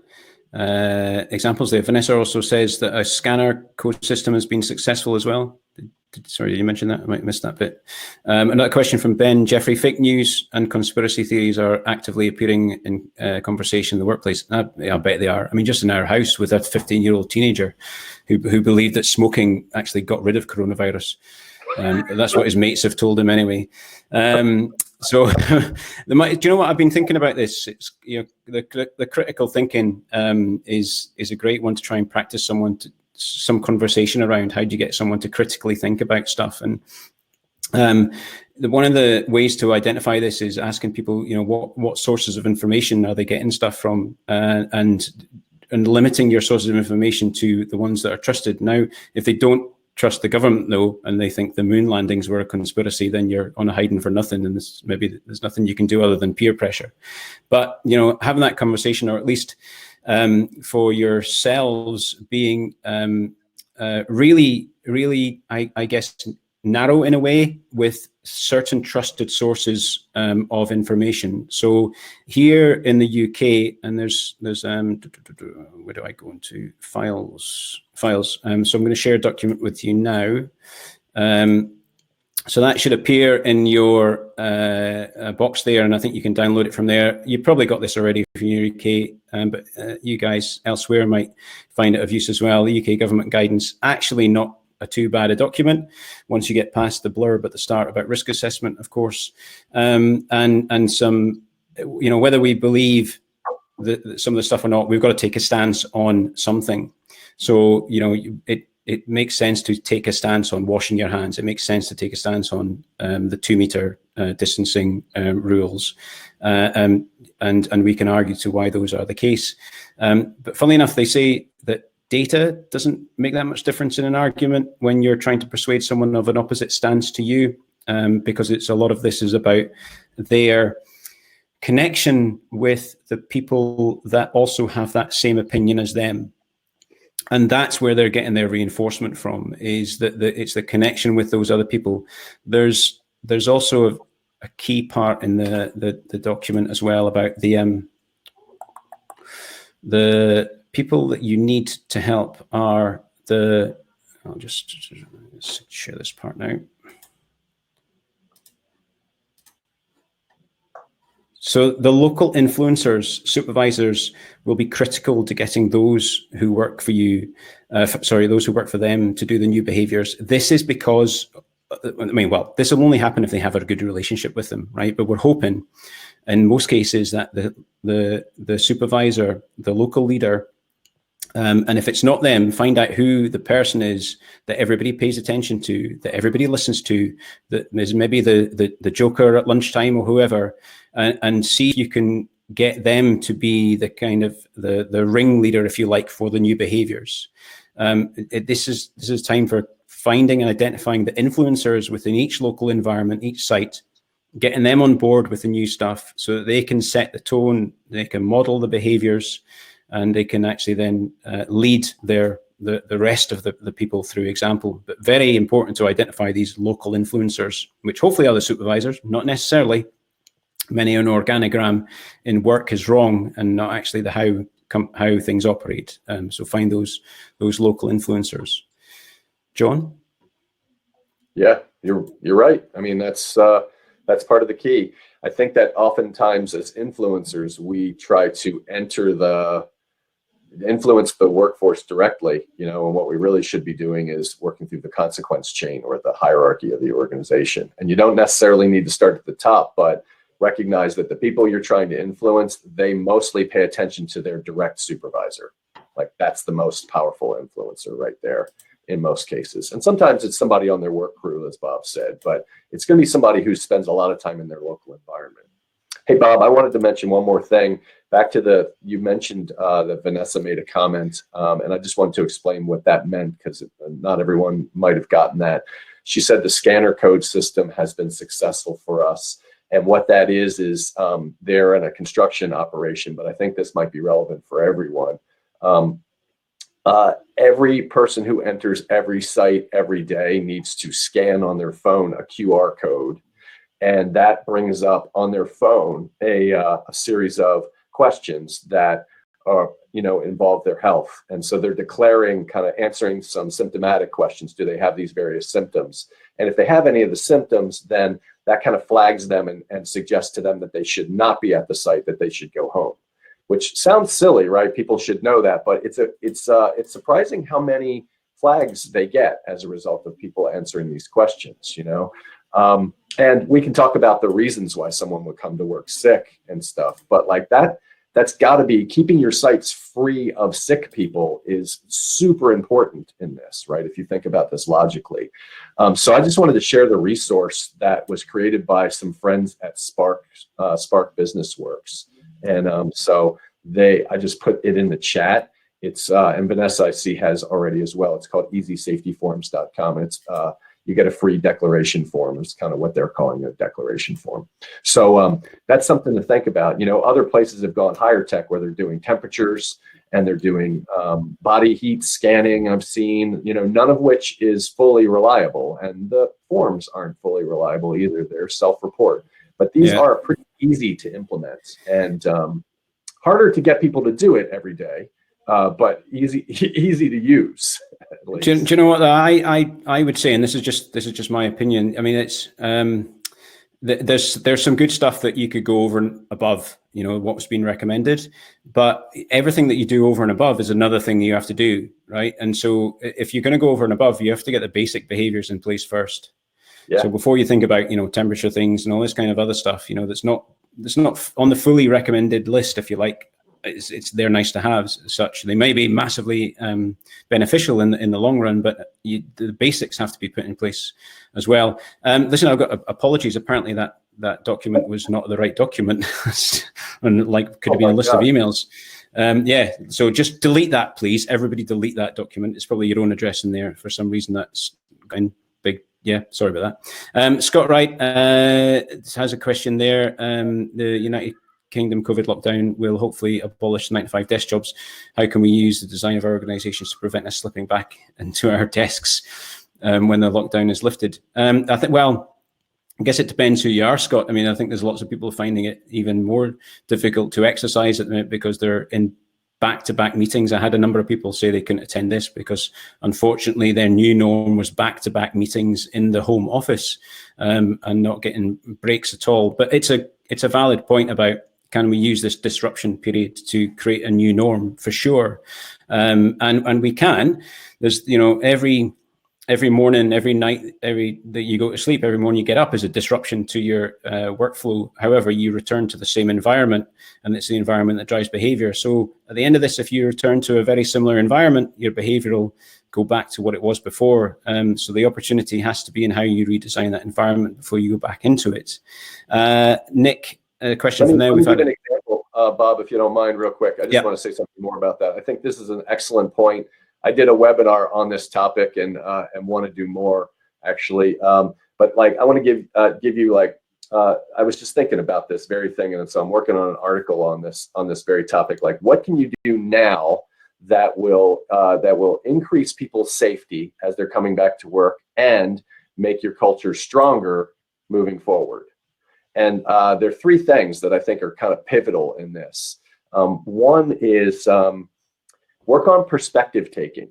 examples there. Vanessa also says that a scanner code system has been successful as well. Sorry, you mentioned that? I might have missed that bit. Another question from Ben Jeffrey. Fake news and conspiracy theories are actively appearing in conversation in the workplace. I bet they are. I mean, just in our house with a 15-year-old teenager who believed that smoking actually got rid of coronavirus. That's what his mates have told him anyway. So, do you know what I've been thinking about this? It's the critical thinking is a great one to try and practice some conversation around. How do you get someone to critically think about stuff? And one of the ways to identify this is asking people, what sources of information are they getting stuff from, and limiting your sources of information to the ones that are trusted. Now, if they don't trust the government though, and they think the moon landings were a conspiracy, then you're on a hiding for nothing, and there's nothing you can do other than peer pressure. But having that conversation, or at least for yourselves being really, I guess, narrow in a way with certain trusted sources of information. So here in the UK, and there's where do I go into files? So I'm going to share a document with you now. So that should appear in your box there, and I think you can download it from there. You probably got this already from your UK, but you guys elsewhere might find it of use as well. The UK government guidance, actually not a too bad a document once you get past the blurb at the start about risk assessment, of course, and some, whether we believe that some of the stuff or not, we've got to take a stance on something. So, it makes sense to take a stance on washing your hands. It makes sense to take a stance on the 2 meter distancing rules, and we can argue to why those are the case. But funnily enough, they say that data doesn't make that much difference in an argument when you're trying to persuade someone of an opposite stance to you, because a lot of this is about their connection with the people that also have that same opinion as them. And that's where they're getting their reinforcement from, is that it's the connection with those other people. There's also a key part in the document as well about the people that you need to help are I'll just share this part now. So the local influencers, supervisors, will be critical to getting those who work for you, those who work for them to do the new behaviors. This is because, this will only happen if they have a good relationship with them, right? But we're hoping, in most cases, that the supervisor, the local leader, and if it's not them, find out who the person is that everybody pays attention to, that everybody listens to, that is maybe the joker at lunchtime or whoever, and see if you can get them to be the kind of the ringleader, if you like, for the new behaviors. This is time for finding and identifying the influencers within each local environment, each site, getting them on board with the new stuff so that they can set the tone, they can model the behaviors, and they can actually then lead the rest of the people through example. But very important to identify these local influencers, which hopefully are the supervisors, not necessarily. Many an organogram in work is wrong and not actually the how things operate. So find those local influencers. John? Yeah, you're right. I mean, that's part of the key. I think that oftentimes as influencers, we try to influence the workforce directly, and what we really should be doing is working through the consequence chain or the hierarchy of the organization. And you don't necessarily need to start at the top, but recognize that the people you're trying to influence, they mostly pay attention to their direct supervisor. Like, that's the most powerful influencer right there. in most cases. And sometimes it's somebody on their work crew, as Bob said, but it's going to be somebody who spends a lot of time in their local environment. Hey, Bob, I wanted to mention one more thing. Back to you mentioned that Vanessa made a comment, and I just wanted to explain what that meant, because not everyone might have gotten that. She said the scanner code system has been successful for us. And what that is they're in a construction operation, but I think this might be relevant for everyone. Every person who enters every site every day needs to scan on their phone a QR code. And that brings up on their phone a series of questions that are, involve their health. And so they're declaring, kind of answering some symptomatic questions. Do they have these various symptoms? And if they have any of the symptoms, then that kind of flags them and suggests to them that they should not be at the site, that they should go home, which sounds silly, right? People should know that, but it's surprising how many flags they get as a result of people answering these questions, and we can talk about the reasons why someone would come to work sick and stuff, but like that's got to be, keeping your sites free of sick people is super important in this, right? If you think about this logically. So I just wanted to share the resource that was created by some friends at Spark Business Works. And so I just put it in the chat. It's, and Vanessa I see has already as well. It's called easysafetyforms.com. It's, you get a free declaration form. It's kind of what they're calling a declaration form. So that's something to think about. Other places have gone higher tech where they're doing temperatures and they're doing body heat scanning. I've seen, none of which is fully reliable, and the forms aren't fully reliable either. They're self-report, but these are pretty easy to implement and harder to get people to do it every day. But easy to use. Do you know what I would say, and this is just my opinion. I mean, it's there's some good stuff that you could go over and above, what's been recommended, but everything that you do over and above is another thing that you have to do, right? And so if you're going to go over and above, you have to get the basic behaviors in place first. Yeah. So before you think about temperature things and all this kind of other stuff, that's not on the fully recommended list, if you like. They're nice to have as such. They may be massively beneficial in the long run, but the basics have to be put in place as well. Listen, I've got apologies. Apparently that document was not the right document, and could have been a list of emails. So just delete that, please. Everybody delete that document. It's probably your own address in there. For some reason, that's going big. Yeah, sorry about that. Scott Wright has a question there. The United Kingdom COVID lockdown will hopefully abolish 9-to-5 desk jobs. How can we use the design of our organizations to prevent us slipping back into our desks when the lockdown is lifted? I think, well, I guess it depends who you are, Scott. I mean, I think there's lots of people finding it even more difficult to exercise at the minute because they're in back-to-back meetings. I had a number of people say they couldn't attend this because, unfortunately, their new norm was back-to-back meetings in the home office and not getting breaks at all. But it's a valid point about, can we use this disruption period to create a new norm? For sure. And we can. There's, every morning, every night, that you go to sleep, every morning you get up is a disruption to your workflow. However, you return to the same environment, and it's the environment that drives behavior. So at the end of this, if you return to a very similar environment, your behavior will go back to what it was before. So the opportunity has to be in how you redesign that environment before you go back into it. Nick, a question from there. We've had an example, Bob, if you don't mind, real quick. I just want to say something more about that. I think this is an excellent point. I did a webinar on this topic and want to do more, actually. But I want to give you I was just thinking about this very thing, and so I'm working on an article on this very topic. What can you do now that will increase people's safety as they're coming back to work and make your culture stronger moving forward? And there are three things that I think are kind of pivotal in this. One is work on perspective taking.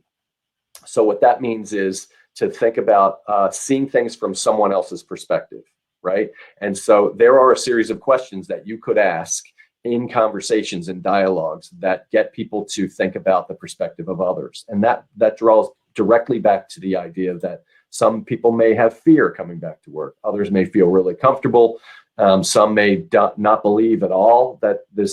So what that means is to think about seeing things from someone else's perspective, right? And so there are a series of questions that you could ask in conversations and dialogues that get people to think about the perspective of others. And that draws directly back to the idea that some people may have fear coming back to work. Others may feel really comfortable. Some may not believe at all that they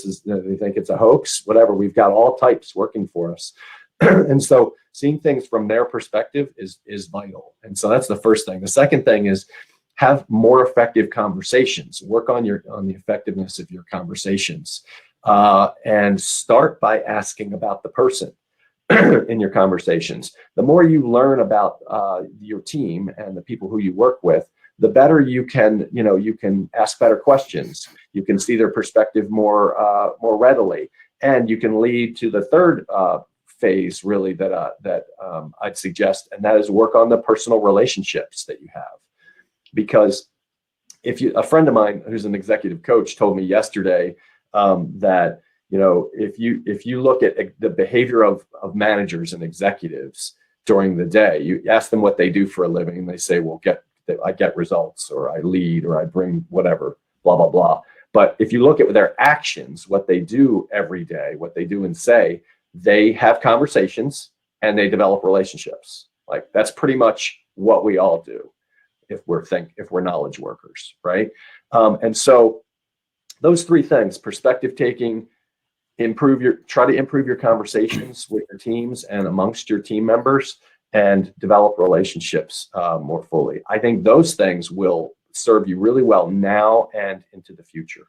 think it's a hoax, whatever. We've got all types working for us. And so seeing things from their perspective is vital. And so that's the first thing. The second thing is have more effective conversations. Work on the effectiveness of your conversations, and start by asking about the person in your conversations. The more you learn about your team and the people who you work with, the better you can ask better questions. You can see their perspective more readily, and you can lead to the third phase really that I'd suggest, and that is work on the personal relationships that you have. Because a friend of mine who's an executive coach told me yesterday that if you look at the behavior of managers and executives during the day, you ask them what they do for a living, and they say, well, I get results, or I lead, or I bring whatever, blah, blah, blah. But if you look at their actions, what they do every day, what they do and say, they have conversations and they develop relationships. Like, that's pretty much what we all do if we're knowledge workers, right? And so those three things: perspective taking, try to improve your conversations with your teams and amongst your team members, and develop relationships more fully. I think those things will serve you really well now and into the future.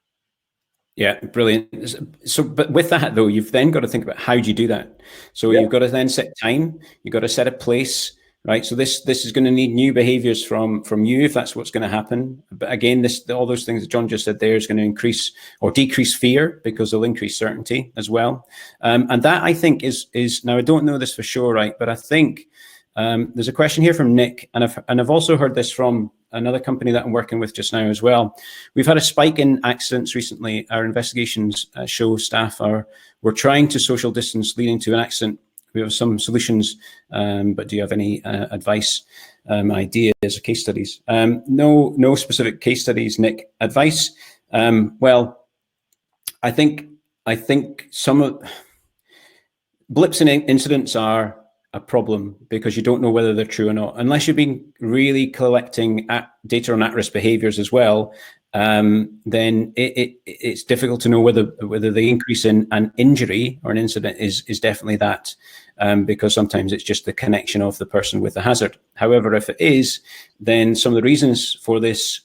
Yeah, brilliant. So, but with that though, you've then got to think about how do you do that? So you've got to then set time, you've got to set a place, right? So this is going to need new behaviors from you, if that's what's going to happen. But again, all those things that John just said there is going to increase or decrease fear, because they'll increase certainty as well. And that, I think, is now, I don't know this for sure, right? But I think there's a question here from Nick, and I've also heard this from another company that I'm working with just now as well. We've had a spike in accidents recently. Our investigations show staff we're trying to social distance leading to an accident. We have some solutions, but do you have any advice, ideas, or case studies? No specific case studies, Nick. Advice? Well, I think some of blips and incidents are a problem, because you don't know whether they're true or not, unless you've been really collecting data on at-risk behaviors as well. Then it's difficult to know whether the increase in an injury or an incident is definitely that, because sometimes it's just the connection of the person with the hazard. However, if it is, then some of the reasons for this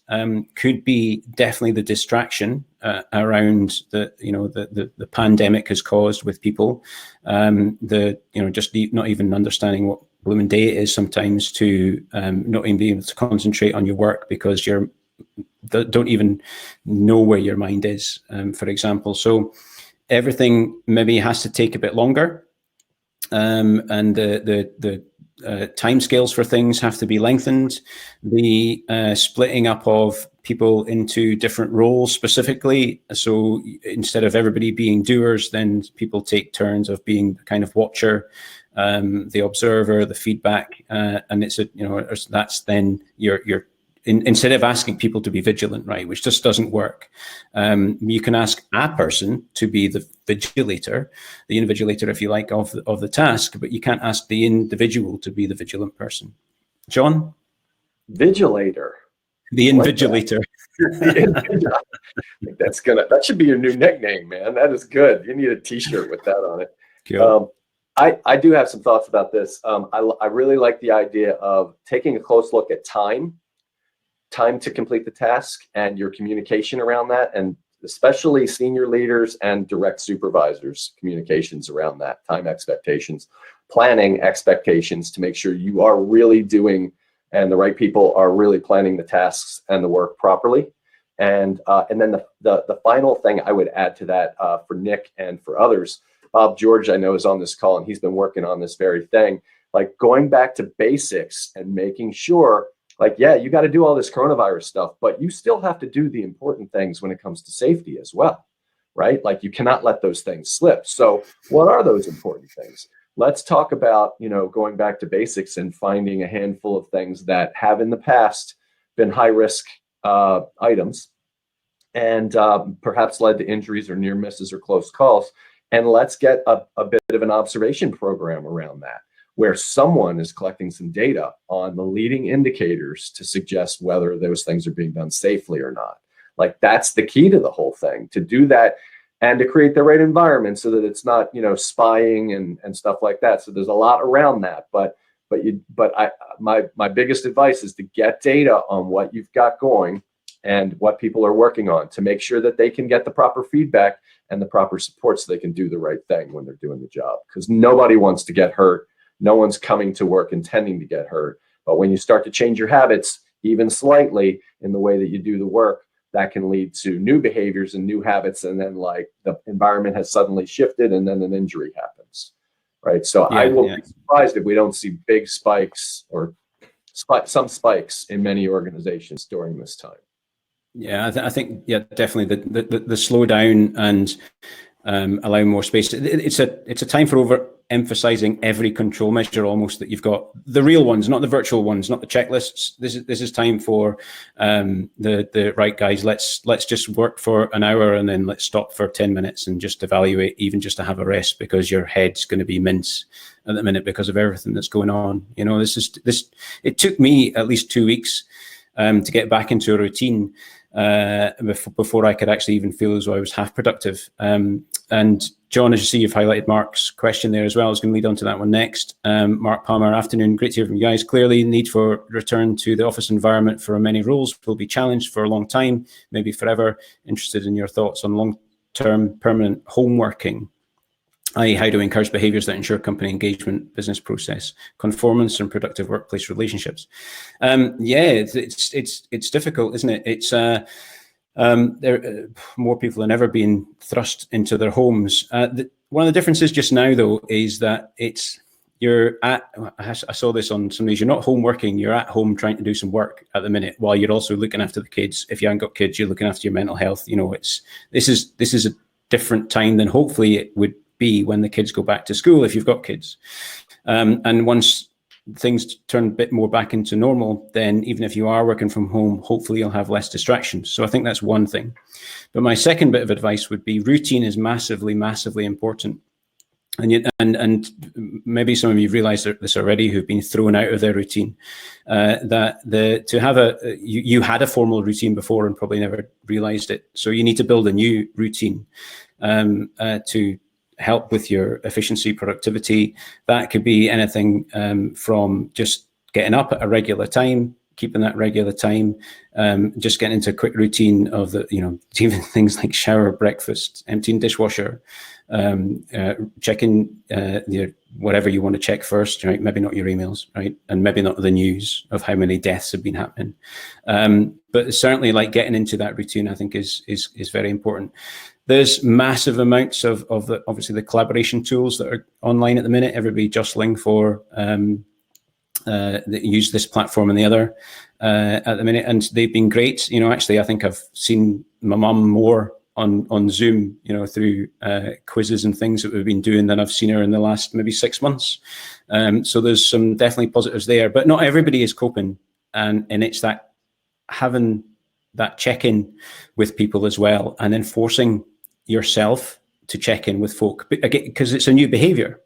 could be definitely the distraction around the pandemic has caused with people, just not even understanding what blooming day it is sometimes, to not even being able to concentrate on your work because you're don't even know where your mind is, for example. So everything maybe has to take a bit longer, and the timescales for things have to be lengthened. The splitting up of people into different roles specifically. So instead of everybody being doers, then people take turns of being the kind of watcher, the observer, the feedback, and that's then your instead of asking people to be vigilant, right, which just doesn't work. You can ask a person to be the invigilator, if you like, of the task, but you can't ask the individual to be the vigilant person. John? Vigilator. The invigilator. I think that should be your new nickname, man. That is good. You need a t-shirt with that on it. Cool. I do have some thoughts about this. I really like the idea of taking a close look at time to complete the task and your communication around that, and especially senior leaders and direct supervisors, communications around that, time expectations, planning expectations, to make sure you are really doing, and the right people are really planning the tasks and the work properly. And then the final thing I would add to that, for Nick and for others, Bob George, I know, is on this call, and he's been working on this very thing, like going back to basics and making sure, like, yeah, you got to do all this coronavirus stuff, but you still have to do the important things when it comes to safety as well, right? Like, you cannot let those things slip. So what are those important things? Let's talk about, going back to basics and finding a handful of things that have in the past been high risk items, and perhaps led to injuries or near misses or close calls. And let's get a bit of an observation program around that, where someone is collecting some data on the leading indicators to suggest whether those things are being done safely or not. Like, that's the key to the whole thing. To do that, and to create the right environment so that it's not, spying and stuff like that. So there's a lot around that, my biggest advice is to get data on what you've got going and what people are working on, to make sure that they can get the proper feedback and the proper support so they can do the right thing when they're doing the job. Because nobody wants to get hurt. No one's coming to work intending to get hurt. But when you start to change your habits, even slightly, in the way that you do the work, that can lead to new behaviors and new habits. And then like the environment has suddenly shifted and then an injury happens. Right. So I will be surprised if we don't see big spikes or some spikes in many organizations during this time. Yeah, I think definitely the slowdown and allowing more space. It's a time for overemphasizing every control measure almost that you've got, the real ones, not the virtual ones, not the checklists. This is time for the right, guys. Let's just work for an hour and then let's stop for 10 minutes and just evaluate, even just to have a rest, because your head's going to be mince at the minute because of everything that's going on. It took me at least 2 weeks to get back into a routine before I could actually even feel as though I was half productive. And John, as you see, you've highlighted Mark's question there as well. I was going to lead on to that one next. Mark Palmer, afternoon. Great to hear from you guys. Clearly, the need for return to the office environment for many roles will be challenged for a long time, maybe forever. Interested in your thoughts on long-term permanent home working, i.e. how to encourage behaviors that ensure company engagement, business process, conformance, and productive workplace relationships. It's difficult, isn't it? It's more people than ever being thrust into their homes. One of the differences just now, though, is that I saw this on some days, you're not home working, you're at home trying to do some work at the minute while you're also looking after the kids. If you haven't got kids, you're looking after your mental health. This is a different time than hopefully it would be when the kids go back to school, if you've got kids. And once things turn a bit more back into normal, then even if you are working from home, hopefully you'll have less distractions. So I think that's one thing. But my second bit of advice would be routine is massively, massively important. And maybe some of you realized this already, who've been thrown out of their routine, you had a formal routine before and probably never realized it. So you need to build a new routine to help with your efficiency, productivity. That could be anything from just getting up at a regular time, keeping that regular time, just getting into a quick routine of even things like shower, breakfast, emptying dishwasher, checking whatever you want to check first, right? Maybe not your emails, right? And maybe not the news of how many deaths have been happening. But certainly like getting into that routine, I think is very important. There's massive amounts of obviously the collaboration tools that are online at the minute. Everybody jostling for that use this platform and the other at the minute, and they've been great. Actually, I think I've seen my mum more on Zoom, through quizzes and things that we've been doing than I've seen her in the last maybe 6 months. So there's some definitely positives there, but not everybody is coping, and it's that having that check-in with people as well, and then forcing yourself to check in with folk, because it's a new behavior.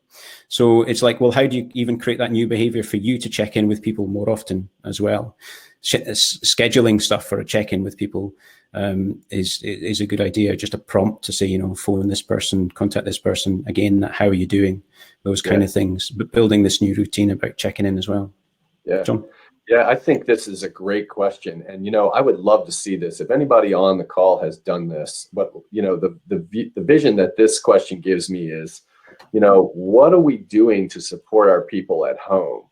So it's like, well, how do you even create that new behavior for you to check in with people more often as well? Scheduling stuff for a check-in with people is a good idea. Just a prompt to say, phone this person, contact this person again. How are you doing? Those kind of things. But building this new routine about checking in as well. Yeah. John? Yeah, I think this is a great question. And, I would love to see this. If anybody on the call has done this, but, the vision that this question gives me is, what are we doing to support our people at home?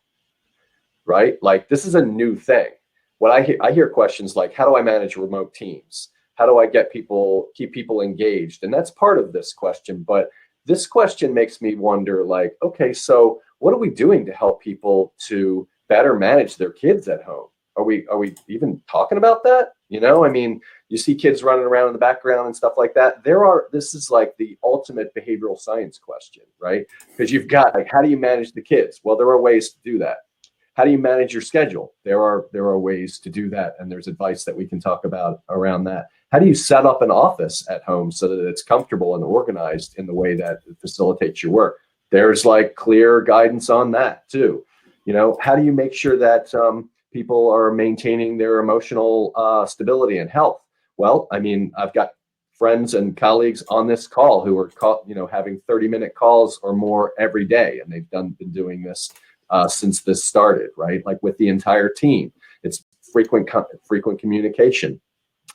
Right? Like, this is a new thing. What I hear questions like, how do I manage remote teams? How do I keep people engaged? And that's part of this question. But this question makes me wonder, like, okay, so what are we doing to help people to better manage their kids at home? Are we even talking about that? You see kids running around in the background and stuff like that. This is like the ultimate behavioral science question, right? Because you've got, like, how do you manage the kids? Well, there are ways to do that. How do you manage your schedule? There are ways to do that, and there's advice that we can talk about around that. How do you set up an office at home so that it's comfortable and organized in the way that it facilitates your work? There's like clear guidance on that too. How do you make sure that people are maintaining their emotional stability and health? Well, I've got friends and colleagues on this call who are having 30-minute calls or more every day, and they've been doing this since this started, right? Like with the entire team, it's frequent communication.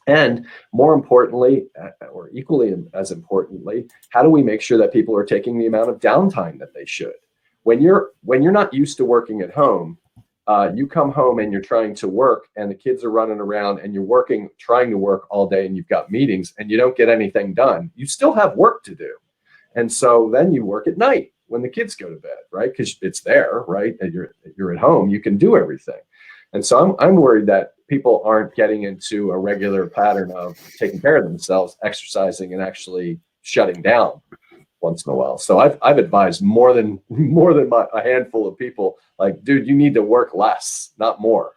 And more importantly, or equally as importantly, how do we make sure that people are taking the amount of downtime that they should? When you're not used to working at home, you come home and you're trying to work, and the kids are running around, and you're trying to work all day, and you've got meetings, and you don't get anything done. You still have work to do, and so then you work at night when the kids go to bed, right? Because it's there, right? And you're at home, you can do everything. And so I'm worried that people aren't getting into a regular pattern of taking care of themselves, exercising, and actually shutting down once in a while. So I've advised more than a handful of people, like, dude, you need to work less, not more.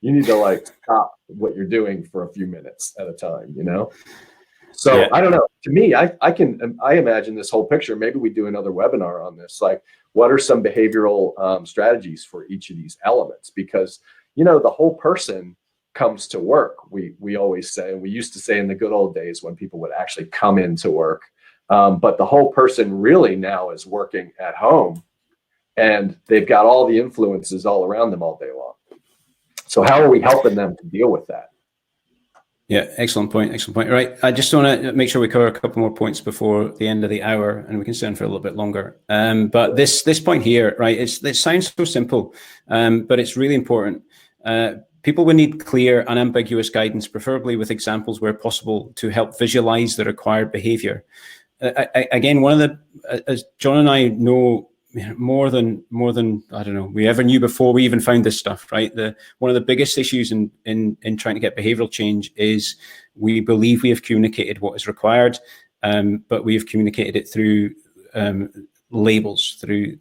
You need to like stop what you're doing for a few minutes at a time, you know? So yeah. I don't know. To me, I imagine this whole picture. Maybe we do another webinar on this. Like, what are some behavioral strategies for each of these elements? Because, the whole person comes to work. We always say, and we used to say in the good old days when people would actually come into work. But the whole person really now is working at home, and they've got all the influences all around them all day long. So how are we helping them to deal with that? Yeah, excellent point. Right, I just want to make sure we cover a couple more points before the end of the hour, and we can stay on for a little bit longer. But this point here, right, it sounds so simple, but it's really important. People will need clear, unambiguous guidance, preferably with examples where possible, to help visualize the required behavior. Again, one of the, as John and I know, more than I don't know we ever knew before we even found this stuff, right? One of the biggest issues in trying to get behavioral change is we believe we have communicated what is required, but we have communicated it through labels, through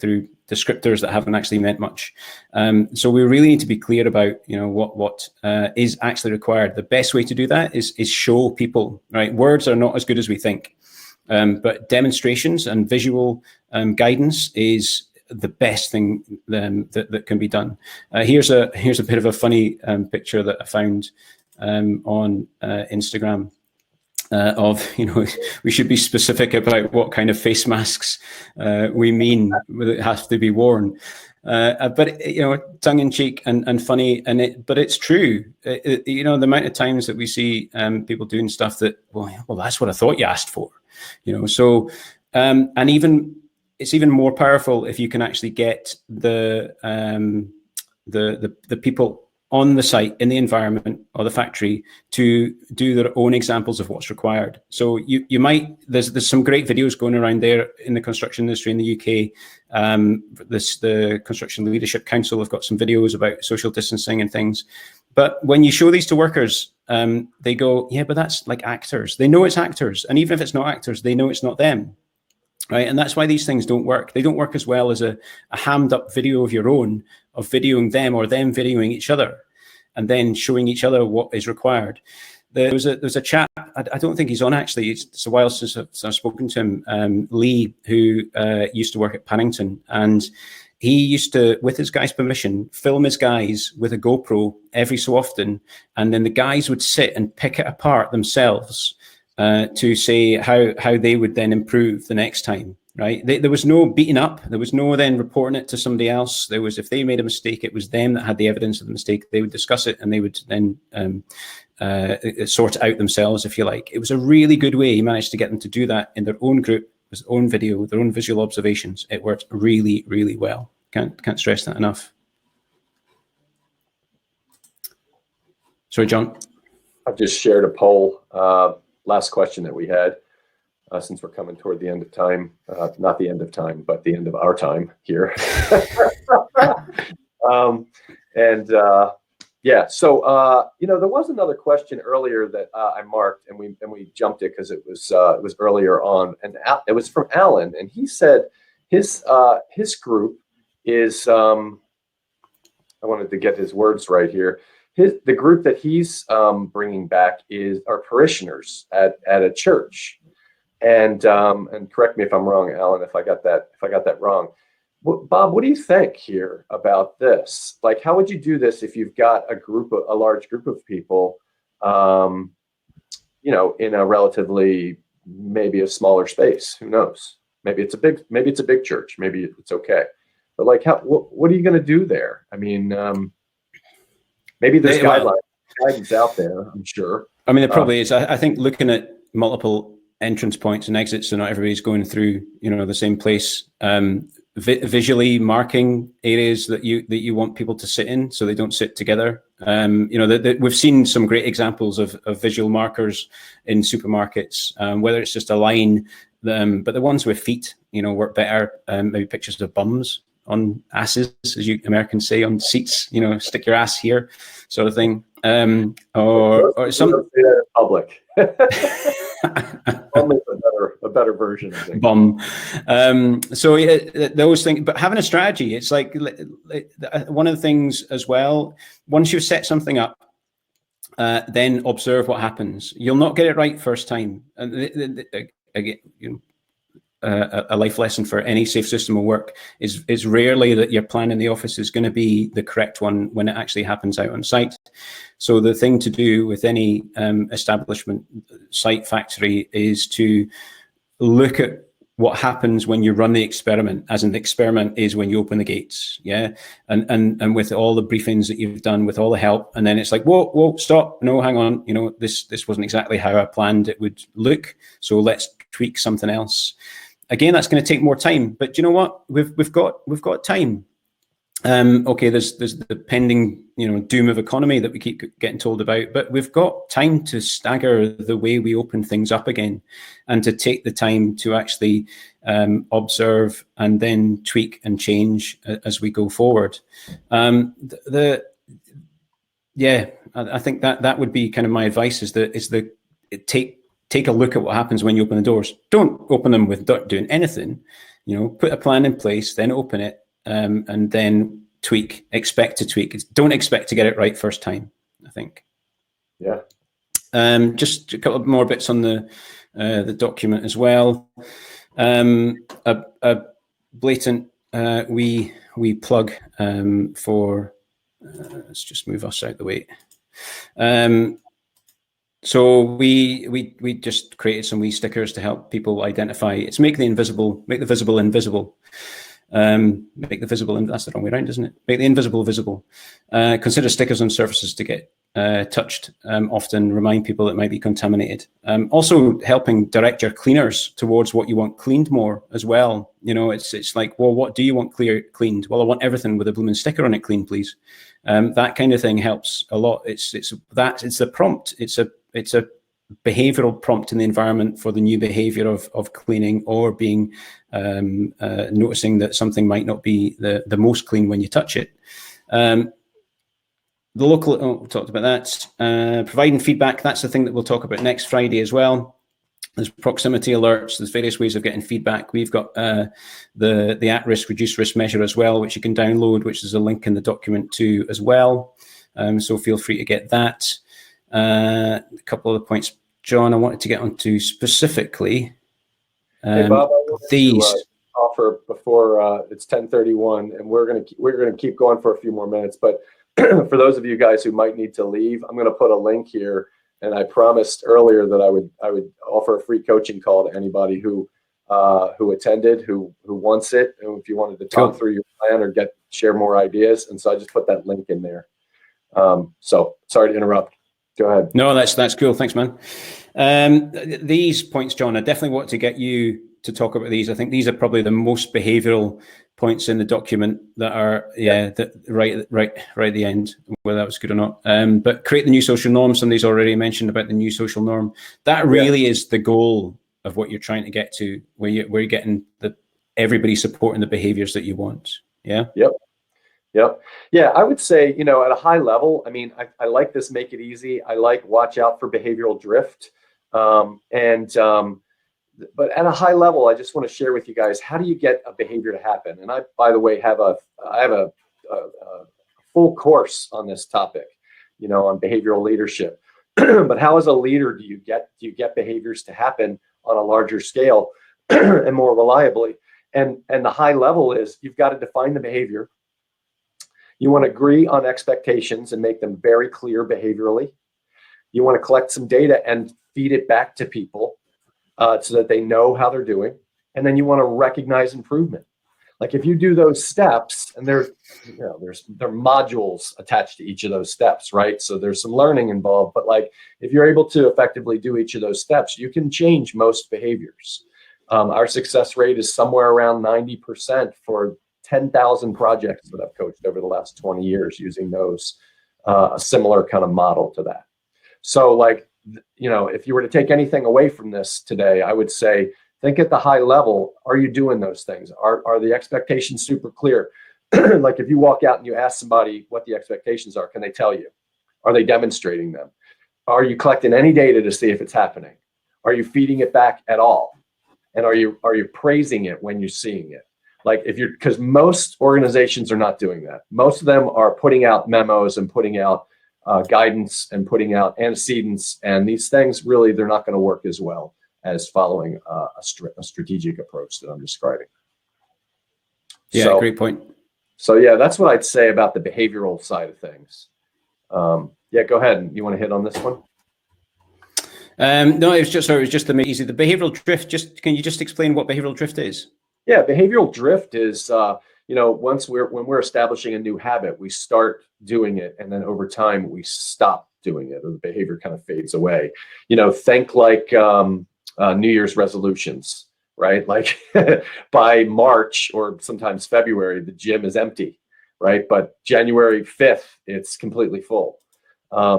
descriptors that haven't actually meant much. So we really need to be clear about what is actually required. The best way to do that is show people, right? Words are not as good as we think. But demonstrations and visual guidance is the best thing that can be done. Here's a bit of a funny picture that I found on Instagram of, we should be specific about what kind of face masks we mean that have to be worn. But tongue in cheek and funny, but it's true. The amount of times that we see people doing stuff that, well, that's what I thought you asked for. So and even it's even more powerful if you can actually get the people on the site, in the environment or the factory, to do their own examples of what's required. So you might, there's some great videos going around there in the construction industry in the UK. The Construction Leadership Council have got some videos about social distancing and things. But when you show these to workers, they go, yeah, but that's like actors. They know it's actors. And even if it's not actors, they know it's not them. Right. And that's why these things don't work. They don't work as well as a hammed up video of your own, of videoing them or them videoing each other and then showing each other what is required. There's a chap, I don't think he's on actually. It's a while since I've spoken to him, Lee, who used to work at Paddington. And he used to, with his guys' permission, film his guys with a GoPro every so often. And then the guys would sit and pick it apart themselves to say how they would then improve the next time, right? There was no beating up. There was no then reporting it to somebody else. There was, if they made a mistake, it was them that had the evidence of the mistake. They would discuss it and they would then sort it out themselves, if you like. It was a really good way. He managed to get them to do that in their own group, with their own video, their own visual observations. It worked really, really well. Can't stress that enough. Sorry, John. I've just shared a poll. Last question that we had, since we're coming toward the end of time, not the end of time, but the end of our time here. Yeah, so there was another question earlier that I marked, and we jumped it because it was earlier on, and it was from Alan, and he said his group is I wanted to get his words right here. The group that he's bringing back are parishioners at a church, and correct me if I'm wrong, Alan, if I got that wrong. Bob, what do you think here about this? Like, how would you do this if you've got a large group of people, in a relatively, maybe a smaller space. Who knows? Maybe it's a big church. Maybe it's okay. But like, what are you going to do there? I mean, maybe there's guidance out there, I'm sure. I mean, it probably is. I think looking at multiple entrance points and exits, so not everybody's going through, the same place. Visually marking areas that you want people to sit in, so they don't sit together. We've seen some great examples of visual markers in supermarkets, whether it's just a line, but the ones with feet, work better. Maybe pictures of bums on asses, as you Americans say, on seats. Stick your ass here, sort of thing. Or some say that in public. Bum is a better version, I think. Bum. So those things, but having a strategy, it's like one of the things as well. Once you've set something up, then observe what happens. You'll not get it right first time. And again, a life lesson for any safe system of work is rarely that your plan in the office is going to be the correct one when it actually happens out on site. So the thing to do with any establishment, site, factory, is to look at what happens when you run the experiment, as in the experiment is when you open the gates, and with all the briefings that you've done, with all the help, and then it's like, whoa, stop, no, hang on, this wasn't exactly how I planned it would look, so let's tweak something else. Again, that's going to take more time, but you know what? We've got time. Okay, there's the pending doom of economy that we keep getting told about, but we've got time to stagger the way we open things up again, and to take the time to actually observe and then tweak and change as we go forward. I think that would be kind of my advice, is take a look at what happens when you open the doors. Don't open them without doing anything. Put a plan in place, then open it, and then tweak. Expect to tweak. Don't expect to get it right first time, I think. Yeah. Just a couple of more bits on the document as well. A blatant we plug for. Let's just move us out the way. So we just created some wee stickers to help people identify. It's make the visible invisible. Make the visible, that's the wrong way around, isn't it? Make the invisible visible. Consider stickers on surfaces to get touched. Often remind people it might be contaminated. Also helping direct your cleaners towards what you want cleaned more as well. It's like, well, what do you want cleaned? Well, I want everything with a blooming sticker on it clean, please. That kind of thing helps a lot. It's a prompt. It's a behavioral prompt in the environment for the new behavior of cleaning, or being noticing that something might not be the most clean when you touch it. The local, we talked about that. Providing feedback, that's the thing that we'll talk about next Friday as well. There's proximity alerts, there's various ways of getting feedback. We've got the at-risk, reduced risk measure as well, which you can download, which is a link in the document too as well. So feel free to get that. A couple of the points, John, I wanted to get onto specifically. Hey Bob, I wanted to offer before it's 10:31, and we're gonna keep going for a few more minutes. But for those of you guys who might need to leave, I'm going to put a link here. And I promised earlier that I would offer a free coaching call to anybody who attended, who wants it, and if you wanted to talk through your plan or share more ideas. And so I just put that link in there. So sorry to interrupt. Go ahead. No, that's cool. Thanks, man. These points, John, I definitely want to get you to talk about these. I think these are probably the most behavioral points in the document that are, right at the end, whether that was good or not. But create the new social norm. Somebody's already mentioned about the new social norm. That really is the goal of what you're trying to get to, where you're getting everybody supporting the behaviors that you want. Yeah. Yep. Yeah, I would say, at a high level, I mean, I like this make it easy. I like watch out for behavioral drift. But at a high level, I just want to share with you guys, how do you get a behavior to happen? And I, by the way, have a full course on this topic, on behavioral leadership. But how, as a leader, do you get behaviors to happen on a larger scale and more reliably? And the high level is, you've got to define the behavior. You want to agree on expectations and make them very clear behaviorally. You want to collect some data and feed it back to people so that they know how they're doing. And then you want to recognize improvement. Like if you do those steps, and there are modules attached to each of those steps, right? So there's some learning involved, but like if you're able to effectively do each of those steps, you can change most behaviors. Our success rate is somewhere around 90% for 10,000 projects that I've coached over the last 20 years using those, a similar kind of model to that. So like, if you were to take anything away from this today, I would say, think at the high level, are you doing those things? Are the expectations super clear? Like if you walk out and you ask somebody what the expectations are, can they tell you? Are they demonstrating them? Are you collecting any data to see if it's happening? Are you feeding it back at all? And are you praising it when you're seeing it? Like because most organizations are not doing that. Most of them are putting out memos and putting out guidance and putting out antecedents, and these things really, they're not going to work as well as following a strategic approach that I'm describing. Yeah, so, great point. So yeah, that's what I'd say about the behavioral side of things. Yeah, go ahead. You want to hit on this one? No, it was just amazing. The behavioral drift. Can you just explain what behavioral drift is? Yeah, behavioral drift is when we're establishing a new habit, we start doing it, and then over time we stop doing it, or the behavior kind of fades away. Think like New Year's resolutions, right? Like by March or sometimes February, the gym is empty, right? But January 5th, it's completely full.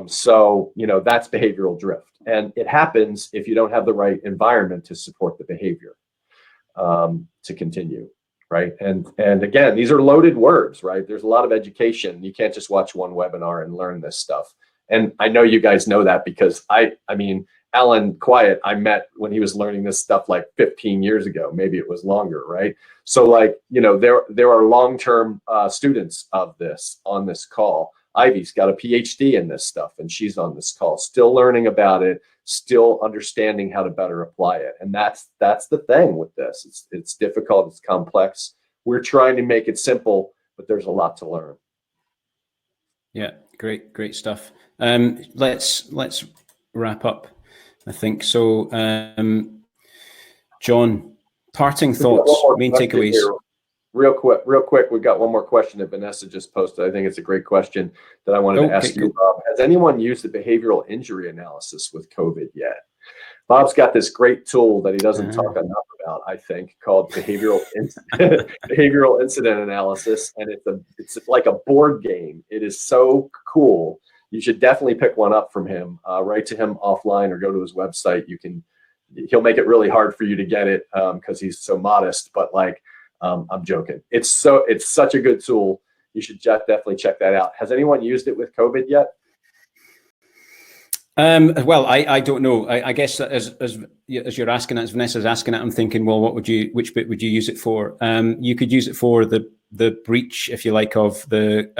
So that's behavioral drift, and it happens if you don't have the right environment to support the behavior to continue, right? And again, these are loaded words, right? There's a lot of education. You can't just watch one webinar and learn this stuff. And I know you guys know that because I mean, Alan Quiet, I met when he was learning this stuff like 15 years ago, maybe it was longer, right? So like, there are long-term students of this on this call. Ivy's got a PhD in this stuff, and she's on this call, still learning about it, still understanding how to better apply it. And that's the thing with this. It's difficult, it's complex. We're trying to make it simple, but there's a lot to learn. Yeah, great stuff. Let's wrap up, I think. So, John, parting thoughts, main takeaways. Here. Real quick, we've got one more question that Vanessa just posted. I think it's a great question that I wanted to ask you, Bob. Has anyone used the behavioral injury analysis with COVID yet? Bob's got this great tool that he doesn't talk enough about, I think, called behavioral incident analysis, and it's like a board game. It is so cool. You should definitely pick one up from him. Write to him offline or go to his website. He'll make it really hard for you to get it because he's so modest. But like, I'm joking. It's such a good tool. You should definitely check that out. Has anyone used it with COVID yet? Well, I don't know. I guess as you're asking, as Vanessa's asking it, I'm thinking, well, which bit would you use it for? You could use it for the breach, if you like, of the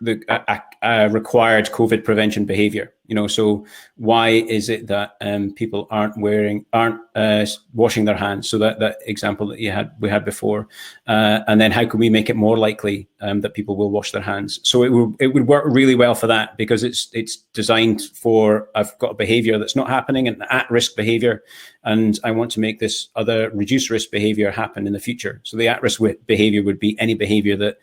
required COVID prevention behavior. So why is it that people aren't washing their hands? So that example that we had before, and then how can we make it more likely that people will wash their hands? So it would work really well for that, because it's designed for, I've got a behavior that's not happening, an at-risk behavior, and I want to make this other reduced risk behavior happen in the future. So the at-risk behavior would be any behavior that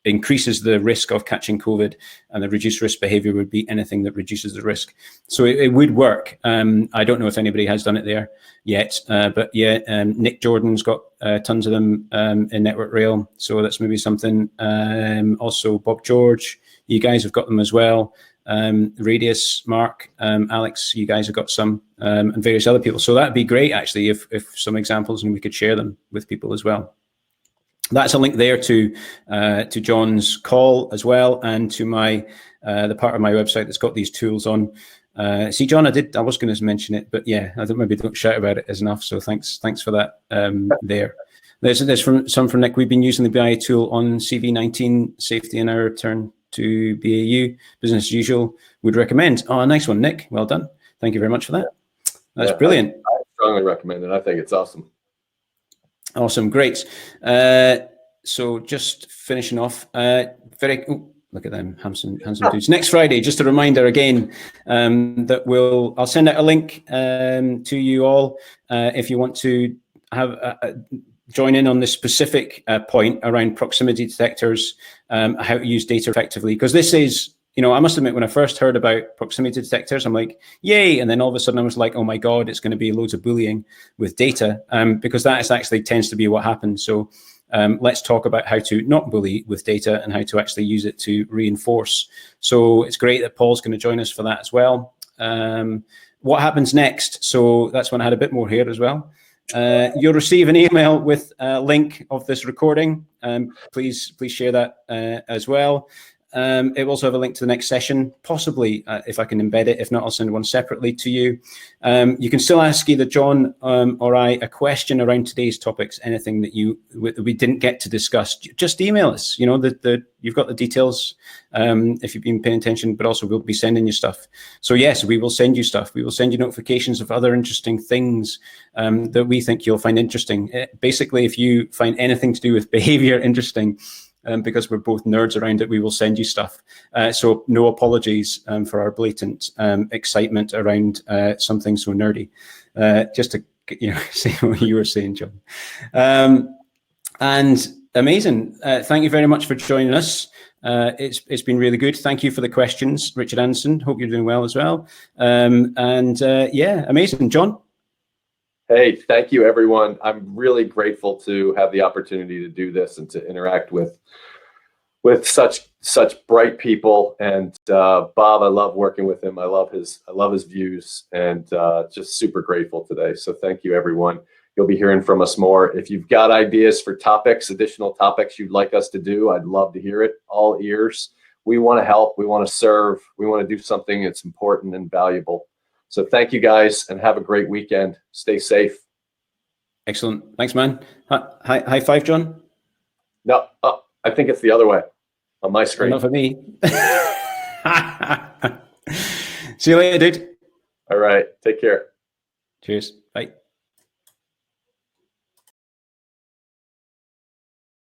increases the risk of catching COVID, and the reduced risk behavior would be anything that reduces the risk. So it would work. I don't know if anybody has done it there yet, but yeah, Nick Jordan's got tons of them in Network Rail. So that's maybe something. Also, Bob George, you guys have got them as well. Radius, Mark, Alex, you guys have got some, and various other people. So that'd be great, actually, if some examples, and we could share them with people as well. That's a link there to John's call as well, and to my the part of my website that's got these tools on. See, John, I was going to mention it, but yeah, I don't shout about it as enough. So thanks for that. There. There's some from Nick. We've been using the BI tool on CV19 safety in our return to BAU, business as usual. Would recommend. Oh, nice one, Nick. Well done. Thank you very much for that. That's brilliant. I strongly recommend it. I think it's awesome. Awesome, great. So just finishing off, Look at them, handsome dudes. Next Friday, just a reminder again, that I'll send out a link to you all if you want to have join in on this specific point around proximity detectors, how to use data effectively. Because this is, I must admit, when I first heard about proximity detectors, I'm like, yay. And then all of a sudden I was like, oh my God, it's going to be loads of bullying with data, because that is actually tends to be what happens. So let's talk about how to not bully with data and how to actually use it to reinforce. So it's great that Paul's going to join us for that as well. What happens next? So that's when I had a bit more here as well. You'll receive an email with a link of this recording. Please share that as well. It will also have a link to the next session, possibly if I can embed it. If not, I'll send one separately to you. You can still ask either John or I a question around today's topics, anything that we didn't get to discuss. Just email us. You've got the details if you've been paying attention, but also we'll be sending you stuff. So yes, we will send you stuff. We will send you notifications of other interesting things that we think you'll find interesting. Basically, if you find anything to do with behavior interesting, because we're both nerds around it, we will send you stuff. So no apologies for our blatant excitement around something so nerdy. Just to say what you were saying, John. And amazing. Thank you very much for joining us. It's been really good. Thank you for the questions, Richard Anderson. Hope you're doing well as well. Yeah, amazing. John? Hey, thank you, everyone. I'm really grateful to have the opportunity to do this and to interact with such bright people. And Bob, I love working with him. I love his views, and just super grateful today. So thank you, everyone. You'll be hearing from us more. If you've got ideas for additional topics you'd like us to do, I'd love to hear it. All ears. We want to help. We want to serve. We want to do something that's important and valuable. So thank you, guys, and have a great weekend. Stay safe. Excellent. Thanks, man. High five, John. No, I think it's the other way on my screen. Not for me. See you later, dude. All right. Take care. Cheers.